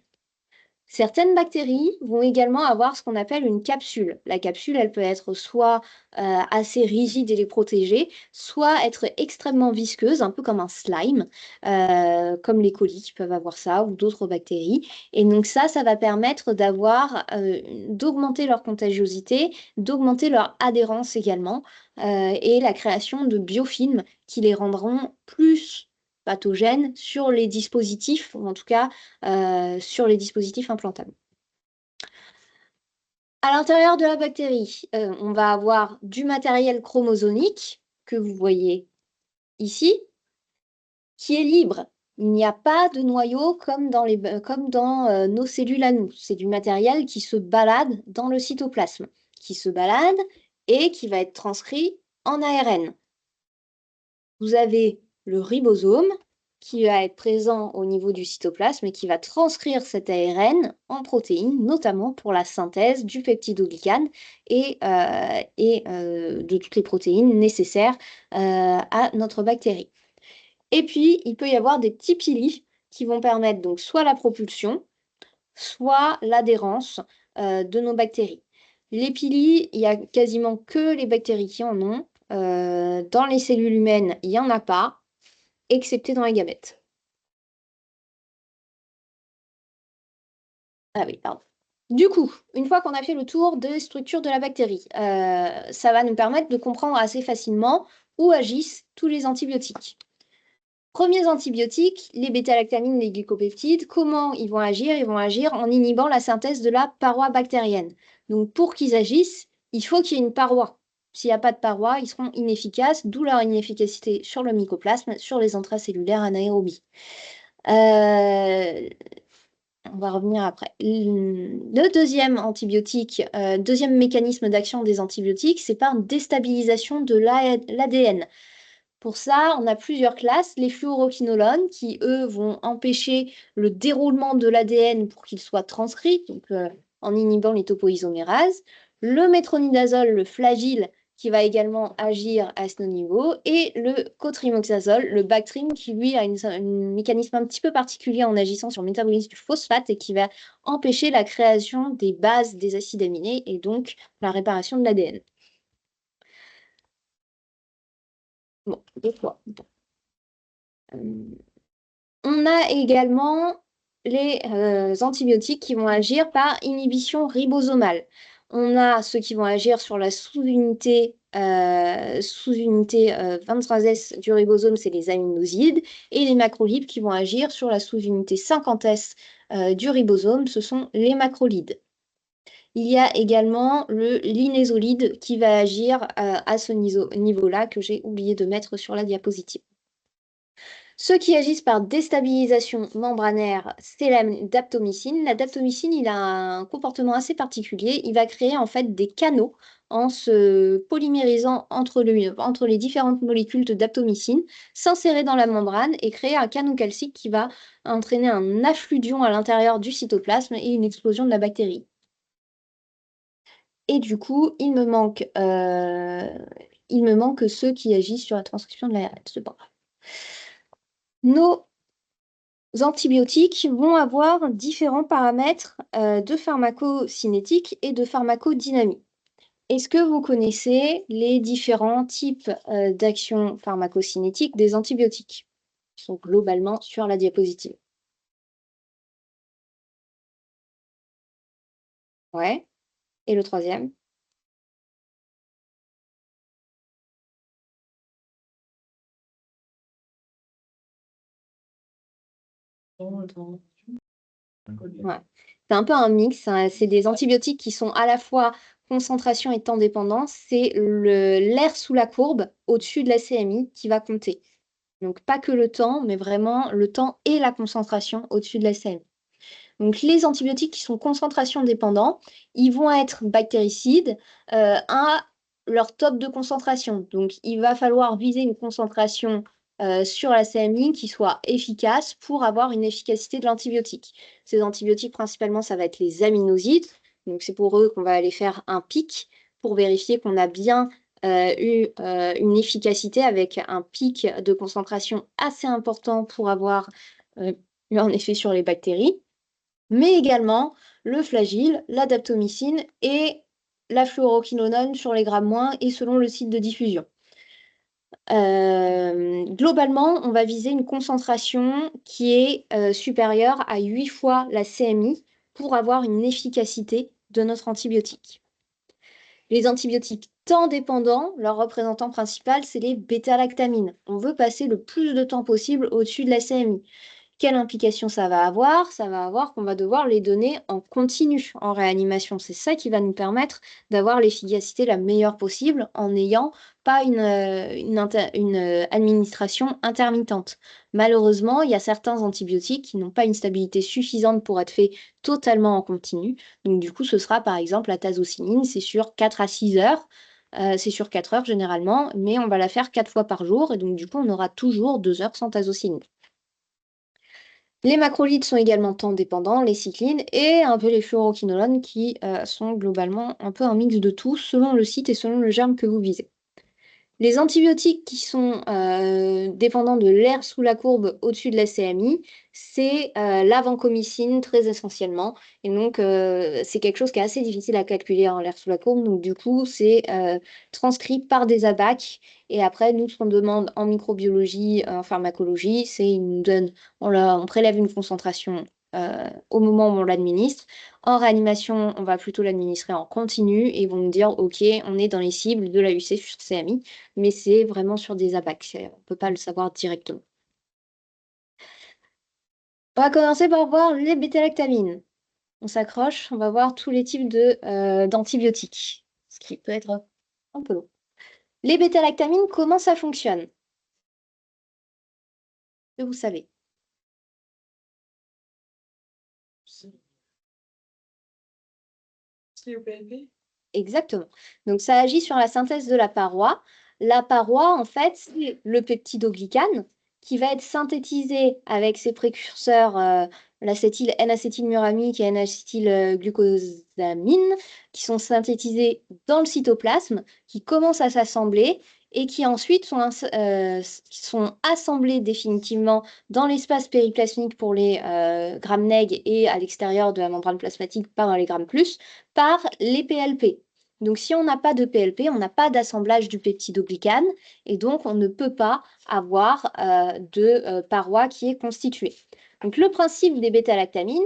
Certaines bactéries vont également avoir ce qu'on appelle une capsule. La capsule, elle peut être soit assez rigide et les protéger, soit être extrêmement visqueuse, un peu comme un slime, comme les colis qui peuvent avoir ça, ou d'autres bactéries. Et donc ça va permettre d'augmenter leur contagiosité, d'augmenter leur adhérence également, et la création de biofilms qui les rendront plus pathogènes sur les dispositifs, ou en tout cas sur les dispositifs implantables. À l'intérieur de la bactérie, on va avoir du matériel chromosomique que vous voyez ici, qui est libre. Il n'y a pas de noyau comme dans nos cellules à nous. C'est du matériel qui se balade dans le cytoplasme, qui se balade et qui va être transcrit en ARN. Vous avez le ribosome qui va être présent au niveau du cytoplasme et qui va transcrire cet ARN en protéines, notamment pour la synthèse du peptidoglycane et de toutes les protéines nécessaires à notre bactérie. Et puis, il peut y avoir des petits pili qui vont permettre donc soit la propulsion, soit l'adhérence de nos bactéries. Les pili, il n'y a quasiment que les bactéries qui en ont. Dans les cellules humaines, il n'y en a pas, excepté dans les gamètes. Ah oui, pardon. Du coup, une fois qu'on a fait le tour des structures de la bactérie, ça va nous permettre de comprendre assez facilement où agissent tous les antibiotiques. Premiers antibiotiques, les bêta-lactamines, les glycopeptides, comment ils vont agir? Ils vont agir en inhibant la synthèse de la paroi bactérienne. Donc pour qu'ils agissent, il faut qu'il y ait une paroi. S'il n'y a pas de paroi, ils seront inefficaces, d'où leur inefficacité sur le mycoplasme, sur les intracellulaires anaérobies. On va revenir après. Le deuxième antibiotique, deuxième mécanisme d'action des antibiotiques, c'est par déstabilisation de l'ADN. Pour ça, on a plusieurs classes. Les fluoroquinolones qui, eux, vont empêcher le déroulement de l'ADN pour qu'il soit transcrit, donc en inhibant les topoisomérases. Le métronidazole, le flagile, qui va également agir à ce niveau. Et le cotrimoxazole, le Bactrim, qui lui a un mécanisme un petit peu particulier en agissant sur le métabolisme du phosphate et qui va empêcher la création des bases des acides aminés et donc la réparation de l'ADN. Bon, deux fois. On a également les antibiotiques qui vont agir par inhibition ribosomale. On a ceux qui vont agir sur la sous-unité 23S du ribosome, c'est les aminosides, et les macrolides qui vont agir sur la sous-unité 50S du ribosome, ce sont les macrolides. Il y a également le linésolide qui va agir à ce niveau-là que j'ai oublié de mettre sur la diapositive. Ceux qui agissent par déstabilisation membranaire, c'est la daptomycine. La daptomycine, il a un comportement assez particulier. Il va créer en fait des canaux en se polymérisant entre les différentes molécules de daptomycine, s'insérer dans la membrane et créer un canot calcique qui va entraîner un afflux d'ions à l'intérieur du cytoplasme et une explosion de la bactérie. Et du coup, il me manque ceux qui agissent sur la transcription de l'ARN. C'est pas grave. Nos antibiotiques vont avoir différents paramètres de pharmacocinétique et de pharmacodynamie. Est-ce que vous connaissez les différents types d'actions pharmacocinétiques des antibiotiques qui sont globalement sur la diapositive? Ouais. Et le troisième? Ouais. C'est un peu un mix, hein. C'est des antibiotiques qui sont à la fois concentration et temps dépendant. C'est l'air sous la courbe au-dessus de la CMI qui va compter. Donc pas que le temps, mais vraiment le temps et la concentration au-dessus de la CMI. Donc les antibiotiques qui sont concentration dépendants, ils vont être bactéricides à leur top de concentration. Donc il va falloir viser une concentration sur la CMI qui soit efficace pour avoir une efficacité de l'antibiotique. Ces antibiotiques, principalement, ça va être les aminosides. Donc c'est pour eux qu'on va aller faire un pic pour vérifier qu'on a bien eu une efficacité avec un pic de concentration assez important pour avoir eu un effet sur les bactéries, mais également le flagile, la daptomycine et la fluoroquinolone sur les grammes moins et selon le site de diffusion. Globalement, on va viser une concentration qui est supérieure à 8 fois la CMI pour avoir une efficacité de notre antibiotique. Les antibiotiques temps dépendants, leur représentant principal, c'est les bêta-lactamines. On veut passer le plus de temps possible au-dessus de la CMI. Quelle implication ça va avoir? Ça va avoir qu'on va devoir les donner en continu, en réanimation. C'est ça qui va nous permettre d'avoir l'efficacité la meilleure possible en n'ayant pas une administration intermittente. Malheureusement, il y a certains antibiotiques qui n'ont pas une stabilité suffisante pour être faits totalement en continu. Donc du coup, ce sera par exemple la tazocilline, c'est sur 4 à 6 heures. C'est sur 4 heures généralement, mais on va la faire 4 fois par jour et donc du coup, on aura toujours 2 heures sans tazocilline. Les macrolides sont également temps dépendants, les cyclines et un peu les fluoroquinolones qui sont globalement un peu un mix de tout selon le site et selon le germe que vous visez. Les antibiotiques qui sont dépendants de l'air sous la courbe au-dessus de la CMI, c'est la vancomycine très essentiellement. Et donc, c'est quelque chose qui est assez difficile à calculer en l'air sous la courbe. Donc, du coup, c'est transcrit par des ABAC. Et après, nous, ce qu'on demande en microbiologie, en pharmacologie, c'est ils nous donnent, on prélève une concentration au moment où on l'administre. En réanimation, on va plutôt l'administrer en continu et ils vont nous dire, OK, on est dans les cibles de la UC sur CMI, mais c'est vraiment sur des ABAC. On ne peut pas le savoir directement. On va commencer par voir les bêta-lactamines. On s'accroche, on va voir tous les types d'antibiotiques, ce qui peut être un peu long. Les bêta-lactamines, comment ça fonctionne? Est-ce que vous savez? lié au PLP? Exactement. Donc, ça agit sur la synthèse de la paroi. La paroi, en fait, c'est le peptidoglycane qui va être synthétisé avec ses précurseurs, l'acétyl N-acétylmuramique et N-acétylglucosamine, qui sont synthétisés dans le cytoplasme, qui commencent à s'assembler et qui ensuite sont assemblés définitivement dans l'espace périplasmique pour les grammes neg et à l'extérieur de la membrane plasmatique par les grammes plus, par les PLP. Donc, si on n'a pas de PLP, on n'a pas d'assemblage du peptidoglycane et donc on ne peut pas avoir de paroi qui est constituée. Donc, le principe des bêta-lactamines,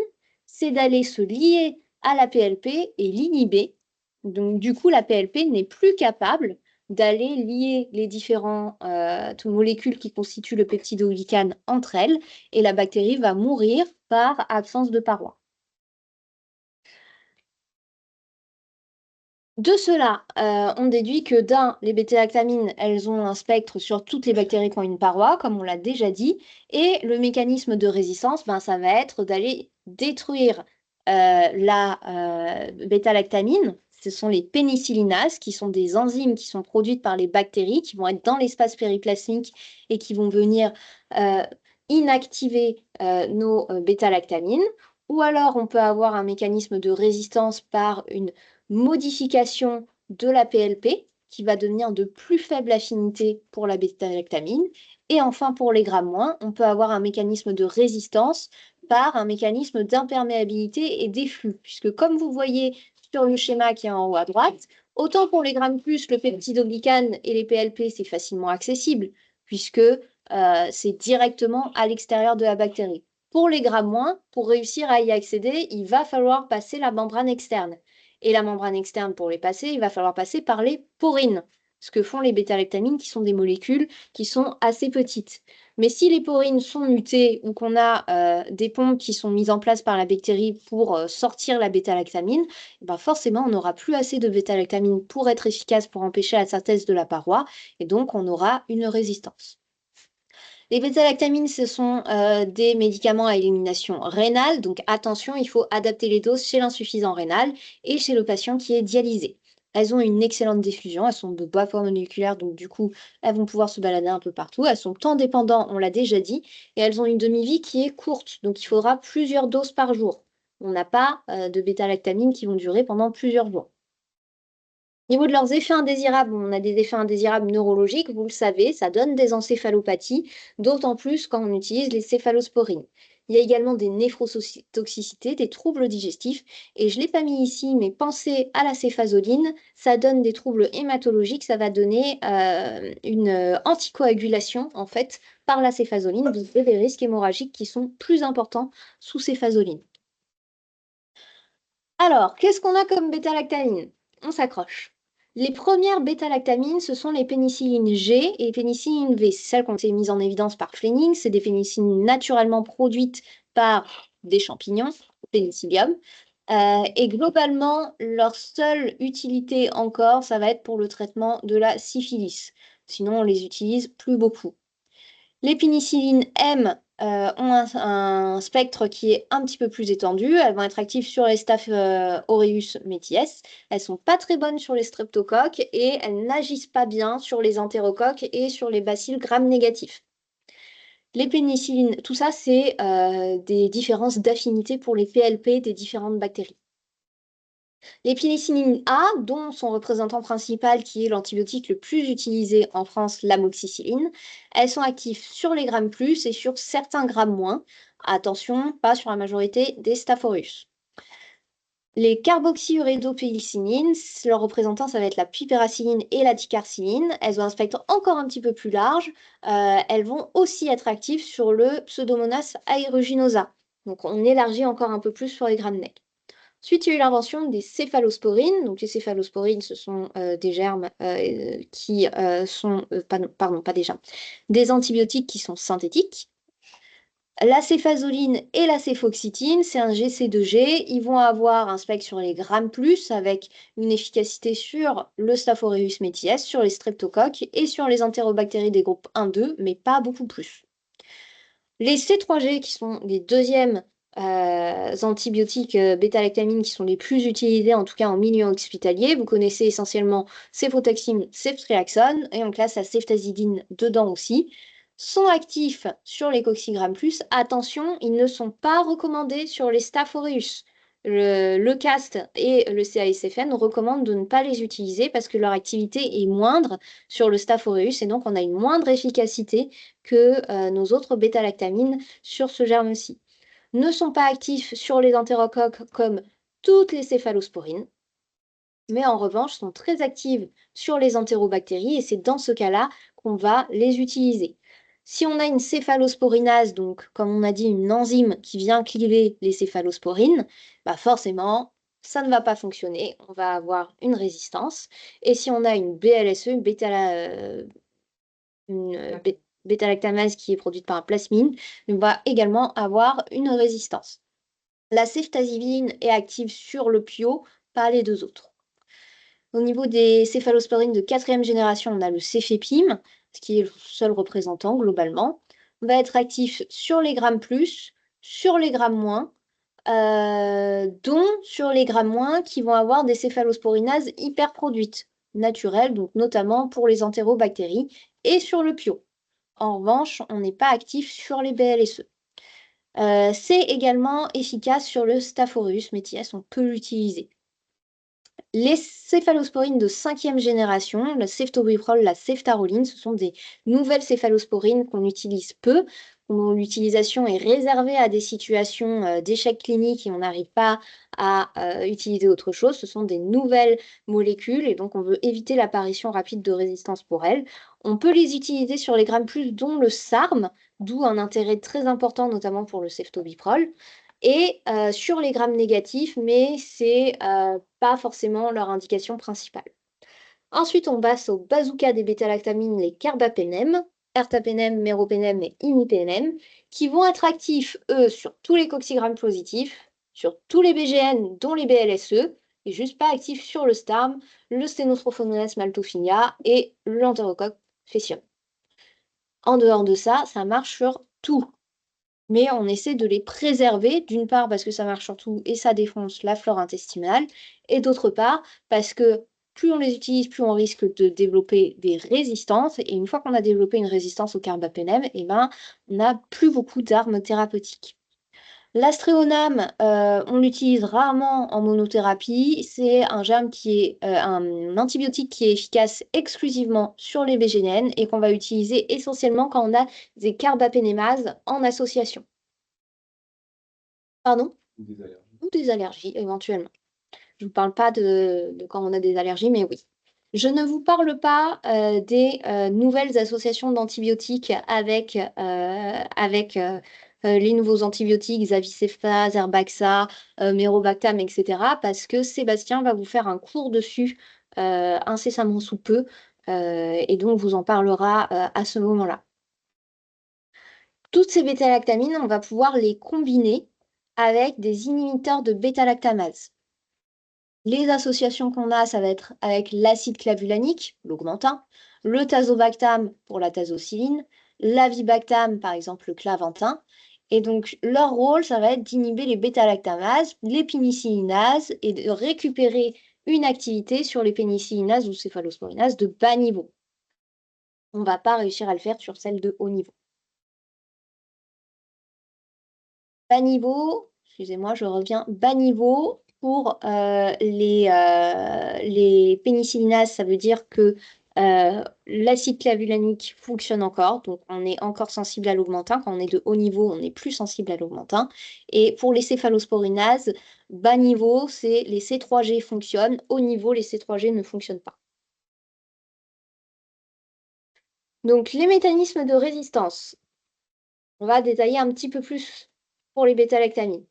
c'est d'aller se lier à la PLP et l'inhiber. Donc, du coup, la PLP n'est plus capable d'aller lier les différentes molécules qui constituent le peptidoglycane entre elles et la bactérie va mourir par absence de paroi. De cela, on déduit que les bêta-lactamines, elles ont un spectre sur toutes les bactéries qui ont une paroi, comme on l'a déjà dit, et le mécanisme de résistance, ça va être d'aller détruire la bêta-lactamine. Ce sont les pénicillinases, qui sont des enzymes qui sont produites par les bactéries, qui vont être dans l'espace périplasmique et qui vont venir inactiver nos bêta-lactamines. Ou alors, on peut avoir un mécanisme de résistance par une modification de la PLP qui va devenir de plus faible affinité pour la bêta-lactamine. Et enfin, pour les grammes moins, on peut avoir un mécanisme de résistance par un mécanisme d'imperméabilité et d'efflux. Puisque comme vous voyez sur le schéma qui est en haut à droite, autant pour les grammes plus, le peptidoglycane et les PLP, c'est facilement accessible, puisque c'est directement à l'extérieur de la bactérie. Pour les grammes moins, pour réussir à y accéder, il va falloir passer la membrane externe. Et la membrane externe, pour les passer, il va falloir passer par les porines, ce que font les bêta-lactamines, qui sont des molécules qui sont assez petites. Mais si les porines sont mutées ou qu'on a des pompes qui sont mises en place par la bactérie pour sortir la bêta-lactamine, forcément, on n'aura plus assez de bêta-lactamine pour être efficace pour empêcher la synthèse de la paroi, et donc on aura une résistance. Les bêta-lactamines, ce sont des médicaments à élimination rénale. Donc attention, il faut adapter les doses chez l'insuffisant rénal et chez le patient qui est dialysé. Elles ont une excellente diffusion, elles sont de bas poids moléculaire, donc du coup, elles vont pouvoir se balader un peu partout. Elles sont temps dépendantes, on l'a déjà dit, et elles ont une demi-vie qui est courte, donc il faudra plusieurs doses par jour. On n'a pas de bêta-lactamines qui vont durer pendant plusieurs jours. Au niveau de leurs effets indésirables, on a des effets indésirables neurologiques, vous le savez, ça donne des encéphalopathies, d'autant plus quand on utilise les céphalosporines. Il y a également des néphrotoxicités, des troubles digestifs, et je ne l'ai pas mis ici, mais pensez à la céphazoline, ça donne des troubles hématologiques, ça va donner une anticoagulation en fait par la céphazoline, vous avez des risques hémorragiques qui sont plus importants sous céphazoline. Alors, qu'est-ce qu'on a comme bêta-lactamine? On s'accroche. Les premières bêta-lactamines, ce sont les pénicillines G et pénicilline V. C'est celles qui ont été mises en évidence par Fleming. C'est des pénicillines naturellement produites par des champignons, Penicillium. Et globalement, leur seule utilité encore, ça va être pour le traitement de la syphilis. Sinon, on les utilise plus beaucoup. Les pénicillines M ont un spectre qui est un petit peu plus étendu. Elles vont être actives sur les Staph aureus méties. Elles ne sont pas très bonnes sur les streptocoques et elles n'agissent pas bien sur les entérocoques et sur les bacilles gram-négatifs. Les pénicillines, tout ça, c'est des différences d'affinité pour les PLP des différentes bactéries. Les pénicillines A, dont son représentant principal qui est l'antibiotique le plus utilisé en France, l'amoxicilline, elles sont actives sur les grammes plus et sur certains grammes moins. Attention, pas sur la majorité des Staph aureus. Les carboxyurédopénicillines, leurs représentants, ça va être la piperacilline et la ticarcilline. Elles ont un spectre encore un petit peu plus large. Elles vont aussi être actives sur le Pseudomonas aeruginosa. Donc on élargit encore un peu plus sur les grammes neg. Ensuite, il y a eu l'invention des céphalosporines. Donc, les céphalosporines, ce sont des germes qui sont, pardon, pas des germes, des antibiotiques qui sont synthétiques. La céphazoline et la céphoxytine, c'est un GC2G. Ils vont avoir un spectre sur les grammes plus avec une efficacité sur le Staph aureus méties, sur les streptocoques et sur les entérobactéries des groupes 1-2, mais pas beaucoup plus. Les C3G, qui sont les deuxièmes antibiotiques bêta-lactamines qui sont les plus utilisés, en tout cas en milieu hospitalier. Vous connaissez essentiellement céfotaxime, ceftriaxone, et on classe la ceftazidine dedans aussi, sont actifs sur les coccinelles plus. Attention, ils ne sont pas recommandés sur les Staph aureus. Le CAST et le CASFN recommandent de ne pas les utiliser parce que leur activité est moindre sur le Staph aureus et donc on a une moindre efficacité que nos autres bêta-lactamines sur ce germe-ci. Ne sont pas actifs sur les entérocoques comme toutes les céphalosporines, mais en revanche sont très actives sur les entérobactéries et c'est dans ce cas-là qu'on va les utiliser. Si on a une céphalosporinase, donc comme on a dit, une enzyme qui vient cliver les céphalosporines, bah forcément, ça ne va pas fonctionner, on va avoir une résistance. Et si on a une BLSE, une bêta-lactamase qui est produite par un plasmide, on va également avoir une résistance. La ceftazidine est active sur le pio, pas les deux autres. Au niveau des céphalosporines de 4e génération, on a le cefepime, ce qui est le seul représentant globalement. On va être actif sur les grammes plus, sur les grammes moins, dont sur les grammes moins qui vont avoir des céphalosporinases hyperproduites, naturelles, donc notamment pour les entérobactéries, et sur le pio. En revanche, on n'est pas actif sur les BLSE. C'est également efficace sur le Staph aureus métias, on peut l'utiliser. Les céphalosporines de 5e génération, le ceftobiprole, la ceftaroline, ce sont des nouvelles céphalosporines qu'on utilise peu, dont l'utilisation est réservée à des situations d'échec clinique et on n'arrive pas à utiliser autre chose. Ce sont des nouvelles molécules et donc on veut éviter l'apparition rapide de résistance pour elles. On peut les utiliser sur les grammes plus, dont le SARM, d'où un intérêt très important, notamment pour le ceftobiprole. Et sur les grammes négatifs, mais c'est pas forcément leur indication principale. Ensuite, on passe au bazooka des bêta-lactamines, les carbapenem, ertapenem, meropenem et imipenem, qui vont être actifs, eux, sur tous les coccinegrammes positifs, sur tous les BGN, dont les BLSE, et juste pas actifs sur le STARM, le Stenothrophomonas maltophilia et l'entérocoque faecium. En dehors de ça, ça marche sur tout. Mais on essaie de les préserver, d'une part parce que ça marche surtout et ça défonce la flore intestinale, et d'autre part parce que plus on les utilise, plus on risque de développer des résistances, et une fois qu'on a développé une résistance au carbapenem, eh ben, on n'a plus beaucoup d'armes thérapeutiques. L'astréonam, on l'utilise rarement en monothérapie, c'est un germe qui est un antibiotique qui est efficace exclusivement sur les BGN et qu'on va utiliser essentiellement quand on a des carbapenémases en association. Pardon? Des allergies. Ou des allergies, éventuellement. Je ne vous parle pas de quand on a des allergies, mais oui. Je ne vous parle pas des nouvelles associations d'antibiotiques avec les nouveaux antibiotiques, Zavicefta, Zerbaxa, Merobactam, etc. Parce que Sébastien va vous faire un cours dessus incessamment sous peu et donc vous en parlera à ce moment-là. Toutes ces bêta-lactamines, on va pouvoir les combiner avec des inhibiteurs de bêta-lactamase. Les associations qu'on a, ça va être avec l'acide clavulanique, l'augmentin, le tazobactam pour la tazocilline, l'avibactam, par exemple le clavantin. Et donc, leur rôle, ça va être d'inhiber les bêta-lactamases, les pénicillinases et de récupérer une activité sur les pénicillinases ou céphalosporinases de bas niveau. On ne va pas réussir à le faire sur celles de haut niveau. Bas niveau, excusez-moi, je reviens, bas niveau. Pour les pénicillinases, ça veut dire que l'acide clavulanique fonctionne encore, donc on est encore sensible à l'augmentin. Quand on est de haut niveau, on est plus sensible à l'augmentin. Et pour les céphalosporinases, bas niveau, c'est les C3G fonctionnent, haut niveau, les C3G ne fonctionnent pas. Donc les mécanismes de résistance, on va détailler un petit peu plus pour les bêta-lactamines.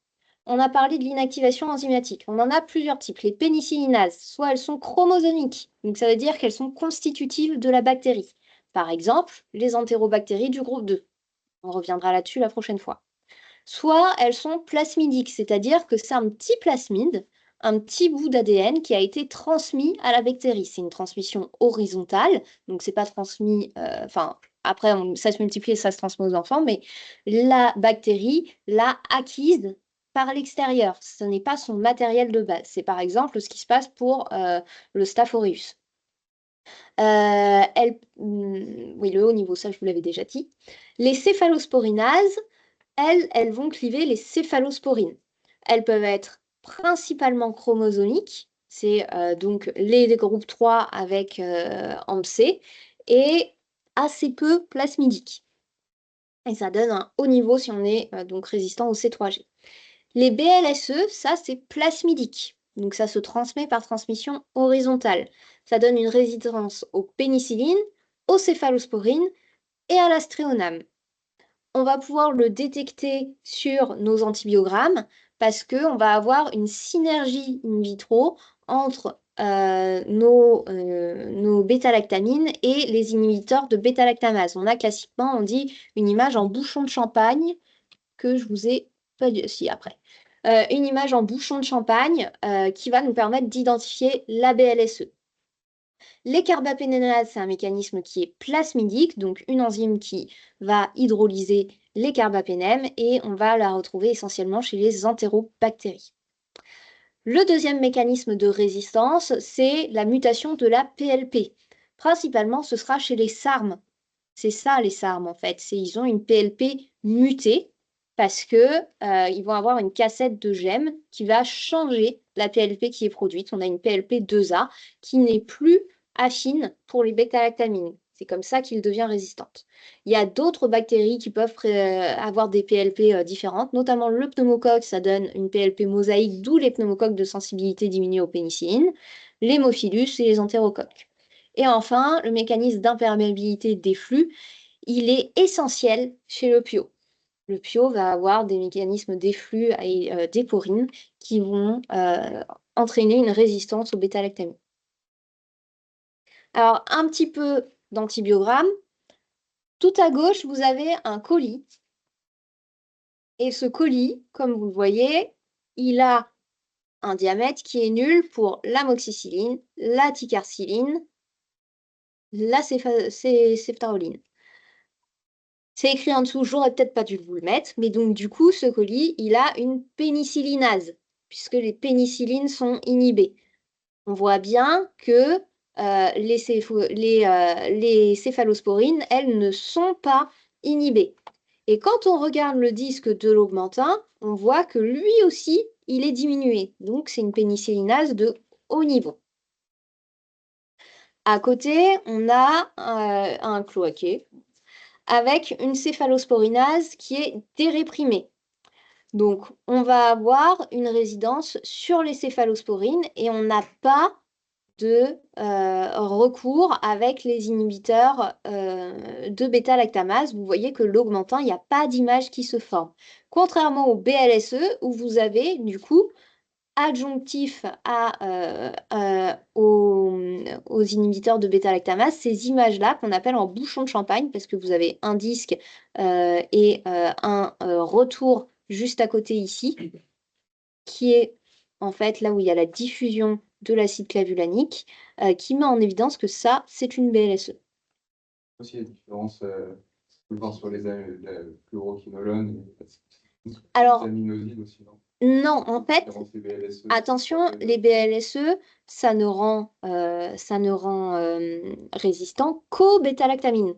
On a parlé de l'inactivation enzymatique. On en a plusieurs types. Les pénicillinases, soit elles sont chromosomiques, donc ça veut dire qu'elles sont constitutives de la bactérie. Par exemple, les entérobactéries du groupe 2. On reviendra là-dessus la prochaine fois. Soit elles sont plasmidiques, c'est-à-dire que c'est un petit plasmide, un petit bout d'ADN qui a été transmis à la bactérie. C'est une transmission horizontale, donc c'est pas transmis, après ça se multiplie et ça se transmet aux enfants, mais la bactérie l'a acquise par l'extérieur. Ce n'est pas son matériel de base. C'est par exemple ce qui se passe pour le Staph aureus. Oui, le haut niveau, ça je vous l'avais déjà dit. Les céphalosporinases, elles vont cliver les céphalosporines. Elles peuvent être principalement chromosomiques, c'est donc les groupes 3 avec AMP-C, et assez peu plasmidiques. Et ça donne un haut niveau si on est donc résistant au C3G. Les BLSE, ça c'est plasmidique. Donc ça se transmet par transmission horizontale. Ça donne une résistance aux pénicillines, aux céphalosporines et à l'astréonam. On va pouvoir le détecter sur nos antibiogrammes parce qu'on va avoir une synergie in vitro entre nos bêta-lactamines et les inhibiteurs de bêta-lactamase. On a classiquement, on dit, une image en bouchon de champagne que je vous ai pas dit si après. Une image en bouchon de champagne qui va nous permettre d'identifier la BLSE. Les carbapénénases, c'est un mécanisme qui est plasmidique, donc une enzyme qui va hydrolyser les carbapénèmes et on va la retrouver essentiellement chez les entérobactéries. Le deuxième mécanisme de résistance, c'est la mutation de la PLP. Principalement, ce sera chez les SARM. C'est ça les SARM en fait, ils ont une PLP mutée parce que ils vont avoir une cassette de gemme qui va changer la PLP qui est produite. On a une PLP 2A qui n'est plus affine pour les bêta-lactamines. C'est comme ça qu'il devient résistante. Il y a d'autres bactéries qui peuvent avoir des PLP différentes, notamment le pneumocoque, ça donne une PLP mosaïque, d'où les pneumocoques de sensibilité diminuée aux pénicillines, l'hémophilus et les entérocoques. Et enfin, le mécanisme d'imperméabilité des flux, il est essentiel chez le PIO. Le PIO va avoir des mécanismes d'efflux et d'éporine qui vont entraîner une résistance aux bêta-lactamines. Alors, un petit peu d'antibiogramme. Tout à gauche, vous avez un colis. Et ce colis, comme vous le voyez, il a un diamètre qui est nul pour l'amoxicilline, la ticarcilline, la ceftaroline. C'est écrit en dessous, j'aurais peut-être pas dû vous le mettre, mais donc du coup, ce colis, il a une pénicillinase, puisque les pénicillines sont inhibées. On voit bien que les céphalosporines, elles ne sont pas inhibées. Et quand on regarde le disque de l'augmentin, on voit que lui aussi, il est diminué. Donc, c'est une pénicillinase de haut niveau. À côté, on a un cloaquet avec une céphalosporinase qui est déréprimée. Donc, on va avoir une résidence sur les céphalosporines et on n'a pas de recours avec les inhibiteurs de bêta-lactamase. Vous voyez que l'augmentin, il n'y a pas d'image qui se forme. Contrairement au BLSE, où vous avez du coup adjonctif aux inhibiteurs de bêta-lactamase, ces images-là qu'on appelle en bouchon de champagne, parce que vous avez un disque et un retour juste à côté ici, qui est en fait là où il y a la diffusion de l'acide clavulanique, qui met en évidence que ça, c'est une BLSE. Aussi, il y a une différence sur les fluoroquinolones et Alors, les aminosides aussi, non? Non, en fait, BLSE, attention, les BLSE, ça ne rend résistant qu'aux bêta-lactamines.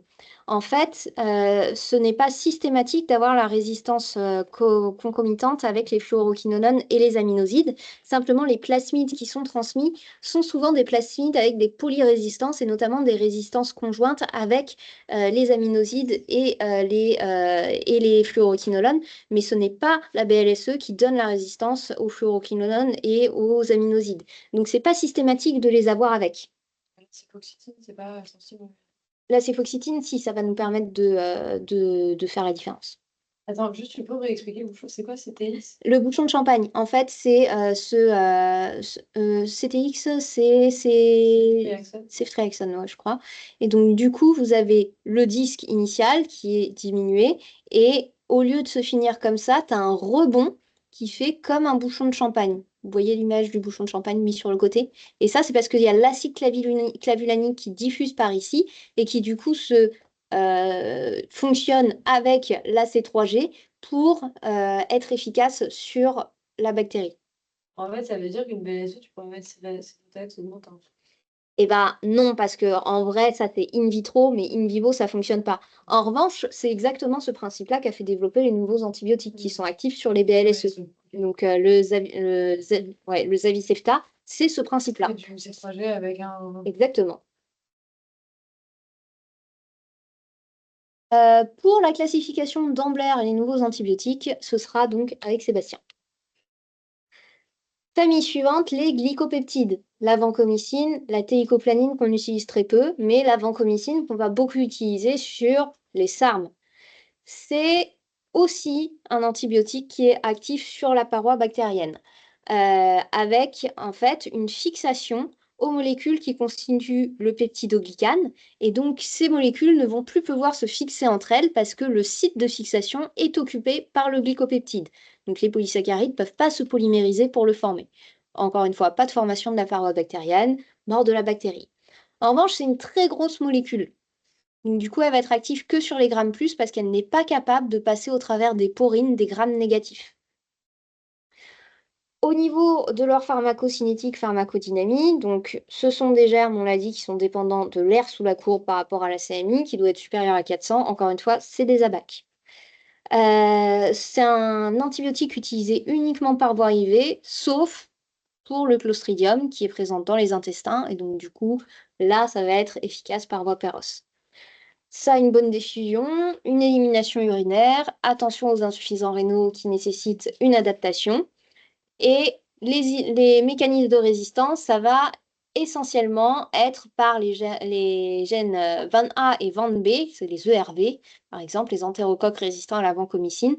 En fait, ce n'est pas systématique d'avoir la résistance concomitante avec les fluoroquinolones et les aminosides. Simplement, les plasmides qui sont transmis sont souvent des plasmides avec des polyrésistances et notamment des résistances conjointes avec les aminosides et les fluoroquinolones. Mais ce n'est pas la BLSE qui donne la résistance aux fluoroquinolones et aux aminosides. Donc, ce n'est pas systématique de les avoir avec. La cifoxitine, c'est pas sensible. La céfoxytine, si, ça va nous permettre de faire la différence. Attends, juste, tu peux réexpliquer, c'est quoi CTX? Le bouchon de champagne, en fait, c'est CTX, c'est ceftriaxone, ouais, je crois. Et donc, du coup, vous avez le disque initial qui est diminué et au lieu de se finir comme ça, tu as un rebond qui fait comme un bouchon de champagne. Vous voyez l'image du bouchon de champagne mis sur le côté? Et ça, c'est parce qu'il y a l'acide clavulanique qui diffuse par ici et qui, du coup, se fonctionne avec la C3G pour être efficace sur la bactérie. En fait, ça veut dire qu'une BSE, tu pourrais mettre Sérotax ou Montin. Eh ben non, parce que en vrai, ça c'est in vitro, mais in vivo, ça fonctionne pas. En revanche, c'est exactement ce principe-là qu'a fait développer les nouveaux antibiotiques qui sont actifs sur les BLSE. Donc le Zavicefta, c'est ce principe-là. Et du C3G avec un. Exactement. Pour la classification d'Ambler et les nouveaux antibiotiques, ce sera donc avec Sébastien. Famille suivante, les glycopeptides. La vancomycine, la théicoplanine qu'on utilise très peu, mais la vancomycine qu'on va beaucoup utiliser sur les SARM. C'est aussi un antibiotique qui est actif sur la paroi bactérienne, avec en fait une fixation aux molécules qui constituent le peptidoglycane. Et donc, ces molécules ne vont plus pouvoir se fixer entre elles parce que le site de fixation est occupé par le glycopeptide. Donc, les polysaccharides ne peuvent pas se polymériser pour le former. Encore une fois, pas de formation de la paroi bactérienne, mort de la bactérie. En revanche, c'est une très grosse molécule. Donc, du coup, elle va être active que sur les grammes plus parce qu'elle n'est pas capable de passer au travers des porines des grammes négatifs. Au niveau de leur pharmacocinétique, pharmacodynamie, donc ce sont des germes, on l'a dit, qui sont dépendants de l'air sous la courbe par rapport à la CMI, qui doit être supérieur à 400. Encore une fois, c'est des ABAC. C'est un antibiotique utilisé uniquement par voie IV, sauf pour le Clostridium, qui est présent dans les intestins. Et donc, du coup, là, ça va être efficace par voie péros. Ça a une bonne diffusion, une élimination urinaire, attention aux insuffisants rénaux qui nécessitent une adaptation. Et les mécanismes de résistance, ça va essentiellement être par les gènes VAN-A et VAN-B, c'est les ERV, par exemple, les entérocoques résistants à la vancomycine,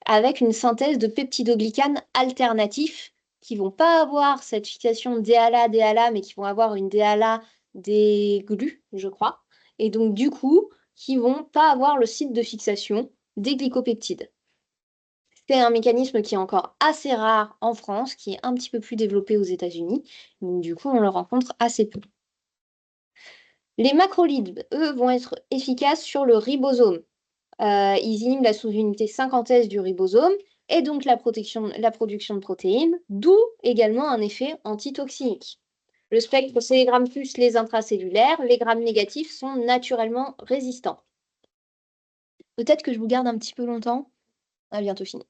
avec une synthèse de peptidoglycanes alternatifs qui ne vont pas avoir cette fixation DHA, mais qui vont avoir une DHA des glues, je crois, et donc du coup, qui ne vont pas avoir le site de fixation des glycopeptides. C'est un mécanisme qui est encore assez rare en France, qui est un petit peu plus développé aux États-Unis. Donc, du coup, on le rencontre assez peu. Les macrolides, eux, vont être efficaces sur le ribosome. Ils inhibent la sous-unité 50S du ribosome et donc la production de protéines, d'où également un effet antitoxique. Le spectre, c'est les grammes plus les intracellulaires. Les grammes négatifs sont naturellement résistants. Peut-être que je vous garde un petit peu longtemps. On a bientôt fini.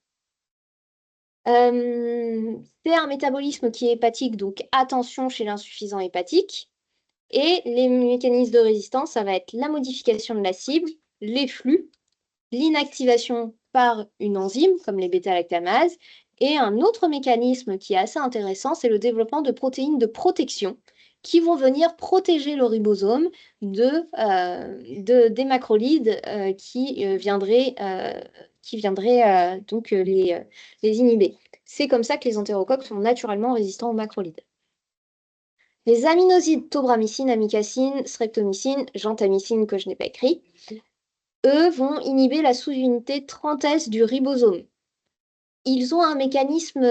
C'est un métabolisme qui est hépatique, donc attention chez l'insuffisant hépatique. Et les mécanismes de résistance, ça va être la modification de la cible, les flux, l'inactivation par une enzyme, comme les bêta-lactamases. Et un autre mécanisme qui est assez intéressant, c'est le développement de protéines de protection qui vont venir protéger le ribosome des macrolides qui viendraient donc les inhiber. C'est comme ça que les entérocoques sont naturellement résistants aux macrolides. Les aminosides tobramycine, amikacine, streptomycine, gentamicine que je n'ai pas écrit, eux vont inhiber la sous-unité 30S du ribosome. Ils ont un mécanisme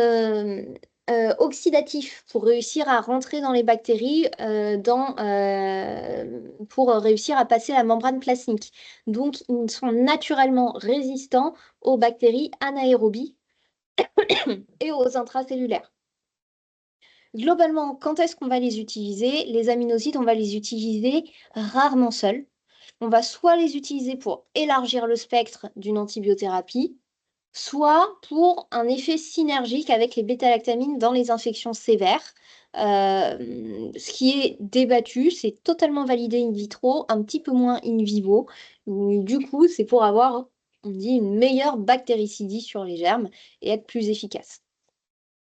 oxydatif pour réussir à rentrer dans les bactéries, pour réussir à passer la membrane plasmique. Donc, ils sont naturellement résistants aux bactéries anaérobies et aux intracellulaires. Globalement, quand est-ce qu'on va les utiliser? Les aminosides, on va les utiliser rarement seuls. On va soit les utiliser pour élargir le spectre d'une antibiothérapie, soit pour un effet synergique avec les bêta-lactamines dans les infections sévères. Ce qui est débattu, c'est totalement validé in vitro, un petit peu moins in vivo. Du coup, c'est pour avoir, on dit, une meilleure bactéricidie sur les germes et être plus efficace.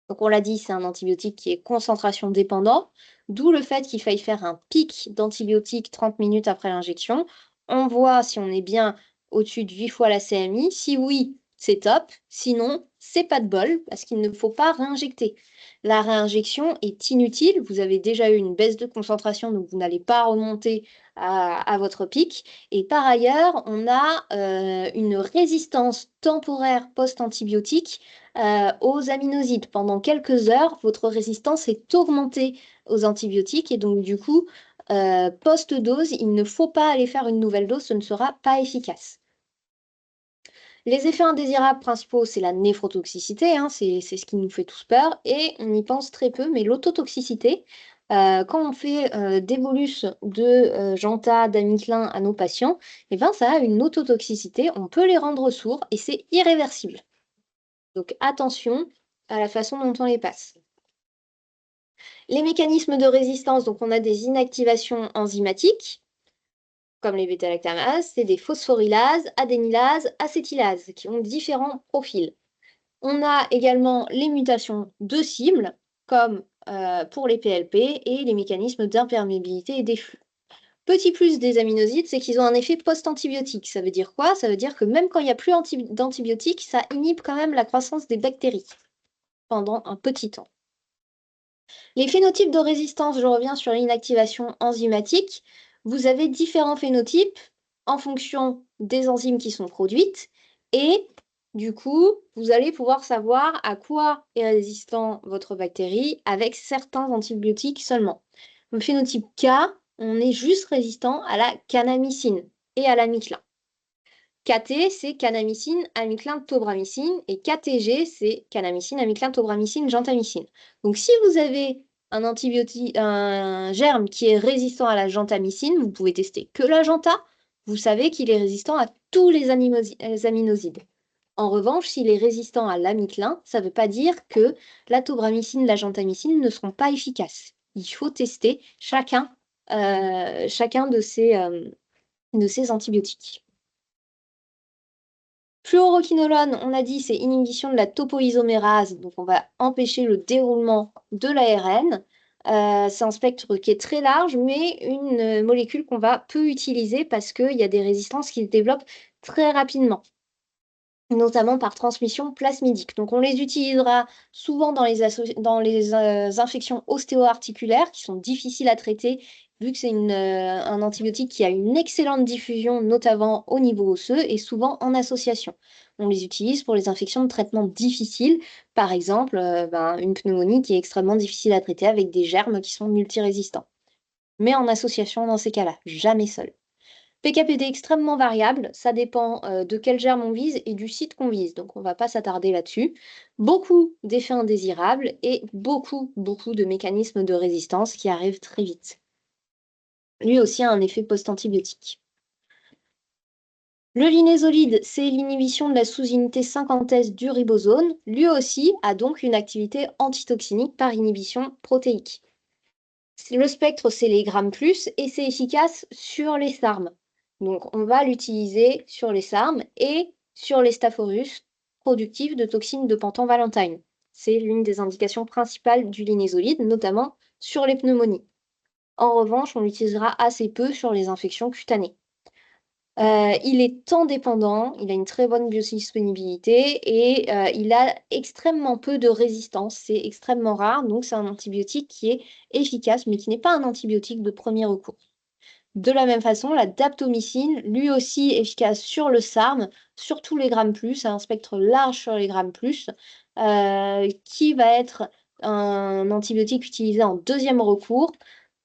Donc on l'a dit, c'est un antibiotique qui est concentration dépendant, d'où le fait qu'il faille faire un pic d'antibiotiques 30 minutes après l'injection. On voit si on est bien au-dessus de 8 fois la CMI. Si oui, c'est top. Sinon, c'est pas de bol parce qu'il ne faut pas réinjecter. La réinjection est inutile. Vous avez déjà eu une baisse de concentration, donc vous n'allez pas remonter à votre pic. Et par ailleurs, on a une résistance temporaire post-antibiotique aux aminosides. Pendant quelques heures, votre résistance est augmentée aux antibiotiques et donc du coup, post-dose, il ne faut pas aller faire une nouvelle dose, ce ne sera pas efficace. Les effets indésirables principaux, c'est la néphrotoxicité, hein, c'est ce qui nous fait tous peur, et on y pense très peu, mais l'autotoxicité, quand on fait des bolus de Janta, d'amiclin à nos patients, eh ben, ça a une autotoxicité, on peut les rendre sourds, et c'est irréversible. Donc attention à la façon dont on les passe. Les mécanismes de résistance, donc on a des inactivations enzymatiques, comme les bêta-lactamases, c'est des phosphorylases, adénylases, acétylases, qui ont différents profils. On a également les mutations de cible, comme pour les PLP, et les mécanismes d'imperméabilité et des flux. Petit plus des aminosides, c'est qu'ils ont un effet post-antibiotique. Ça veut dire quoi? Ça veut dire que même quand il n'y a plus d'antibiotiques, ça inhibe quand même la croissance des bactéries pendant un petit temps. Les phénotypes de résistance, je reviens sur l'inactivation enzymatique. Vous avez différents phénotypes en fonction des enzymes qui sont produites et du coup, vous allez pouvoir savoir à quoi est résistant votre bactérie avec certains antibiotiques seulement. Le phénotype K, on est juste résistant à la kanamycine et à l'amiclin. KT, c'est kanamycine, amiclin, tobramycine. Et KTG, c'est kanamycine, amiclin, tobramycine, gentamicine. Donc, si vous avez un antibiotique, un germe qui est résistant à la gentamicine, vous pouvez tester que la genta. Vous savez qu'il est résistant à tous les aminosides. En revanche, s'il est résistant à l'amiclin, ça ne veut pas dire que la tobramycine, la gentamicine ne seront pas efficaces. Il faut tester chacun de ces antibiotiques. Fluoroquinolone, on a dit, c'est inhibition de la topoisomérase, donc on va empêcher le déroulement de l'ARN. C'est un spectre qui est très large, mais une molécule qu'on va peu utiliser parce qu'il y a des résistances qui se développent très rapidement, notamment par transmission plasmidique. Donc on les utilisera souvent dans les infections ostéo-articulaires qui sont difficiles à traiter, vu que c'est un antibiotique qui a une excellente diffusion, notamment au niveau osseux, et souvent en association. On les utilise pour les infections de traitement difficiles, par exemple une pneumonie qui est extrêmement difficile à traiter avec des germes qui sont multirésistants. Mais en association dans ces cas-là, jamais seul. PKPD extrêmement variable, ça dépend de quel germe on vise et du site qu'on vise, donc on ne va pas s'attarder là-dessus. Beaucoup d'effets indésirables et beaucoup de mécanismes de résistance qui arrivent très vite. Lui aussi a un effet post-antibiotique. Le linésolide, c'est l'inhibition de la sous-unité 50S du ribosome. Lui aussi a donc une activité antitoxinique par inhibition protéique. Le spectre, c'est les grammes plus et c'est efficace sur les sarmes. Donc, on va l'utiliser sur les sarmes et sur les Staphylococcus productifs de toxines de pentan-valentine. C'est l'une des indications principales du linésolide, notamment sur les pneumonies. En revanche, on l'utilisera assez peu sur les infections cutanées. Il est temps dépendant, il a une très bonne biodisponibilité et il a extrêmement peu de résistance. C'est extrêmement rare, donc c'est un antibiotique qui est efficace, mais qui n'est pas un antibiotique de premier recours. De la même façon, la daptomycine, lui aussi efficace sur le SARM, sur tous les grammes plus, un spectre large sur les grammes plus, qui va être un antibiotique utilisé en deuxième recours,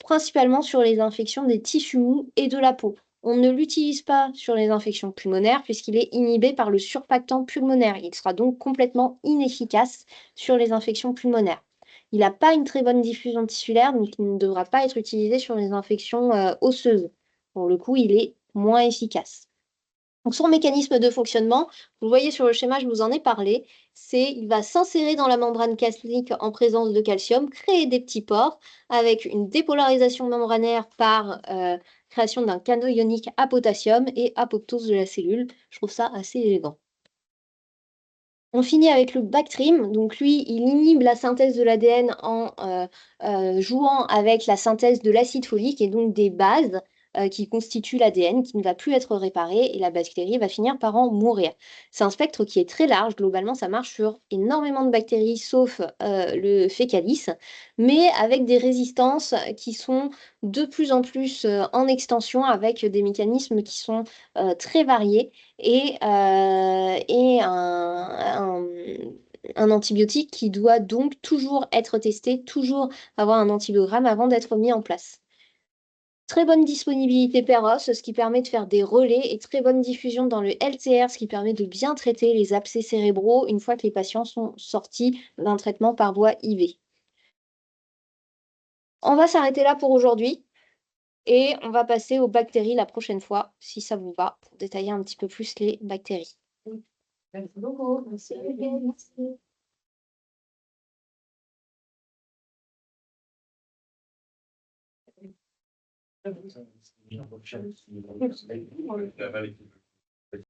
principalement sur les infections des tissus mous et de la peau. On ne l'utilise pas sur les infections pulmonaires puisqu'il est inhibé par le surfactant pulmonaire. Il sera donc complètement inefficace sur les infections pulmonaires. Il n'a pas une très bonne diffusion tissulaire, donc il ne devra pas être utilisé sur les infections osseuses. Pour le coup, il est moins efficace. Donc, son mécanisme de fonctionnement, vous le voyez sur le schéma, je vous en ai parlé, c'est il va s'insérer dans la membrane calcique en présence de calcium, créer des petits pores avec une dépolarisation membranaire par création d'un canot ionique à potassium et apoptose de la cellule. Je trouve ça assez élégant. On finit avec le Bactrim. Donc lui, il inhibe la synthèse de l'ADN en jouant avec la synthèse de l'acide folique et donc des bases qui constituent l'ADN qui ne va plus être réparé et la bactérie va finir par en mourir. C'est un spectre qui est très large. Globalement, ça marche sur énormément de bactéries sauf le fécalis, mais avec des résistances qui sont de plus en plus en extension avec des mécanismes qui sont très variés et un antibiotique qui doit donc toujours être testé, toujours avoir un antibiogramme avant d'être mis en place. très bonne disponibilité PEROS, ce qui permet de faire des relais, et très bonne diffusion dans le LCR, ce qui permet de bien traiter les abcès cérébraux une fois que les patients sont sortis d'un traitement par voie IV. On va s'arrêter là pour aujourd'hui et on va passer aux bactéries la prochaine fois, si ça vous va, pour détailler un petit peu plus les bactéries. Merci beaucoup. Merci. La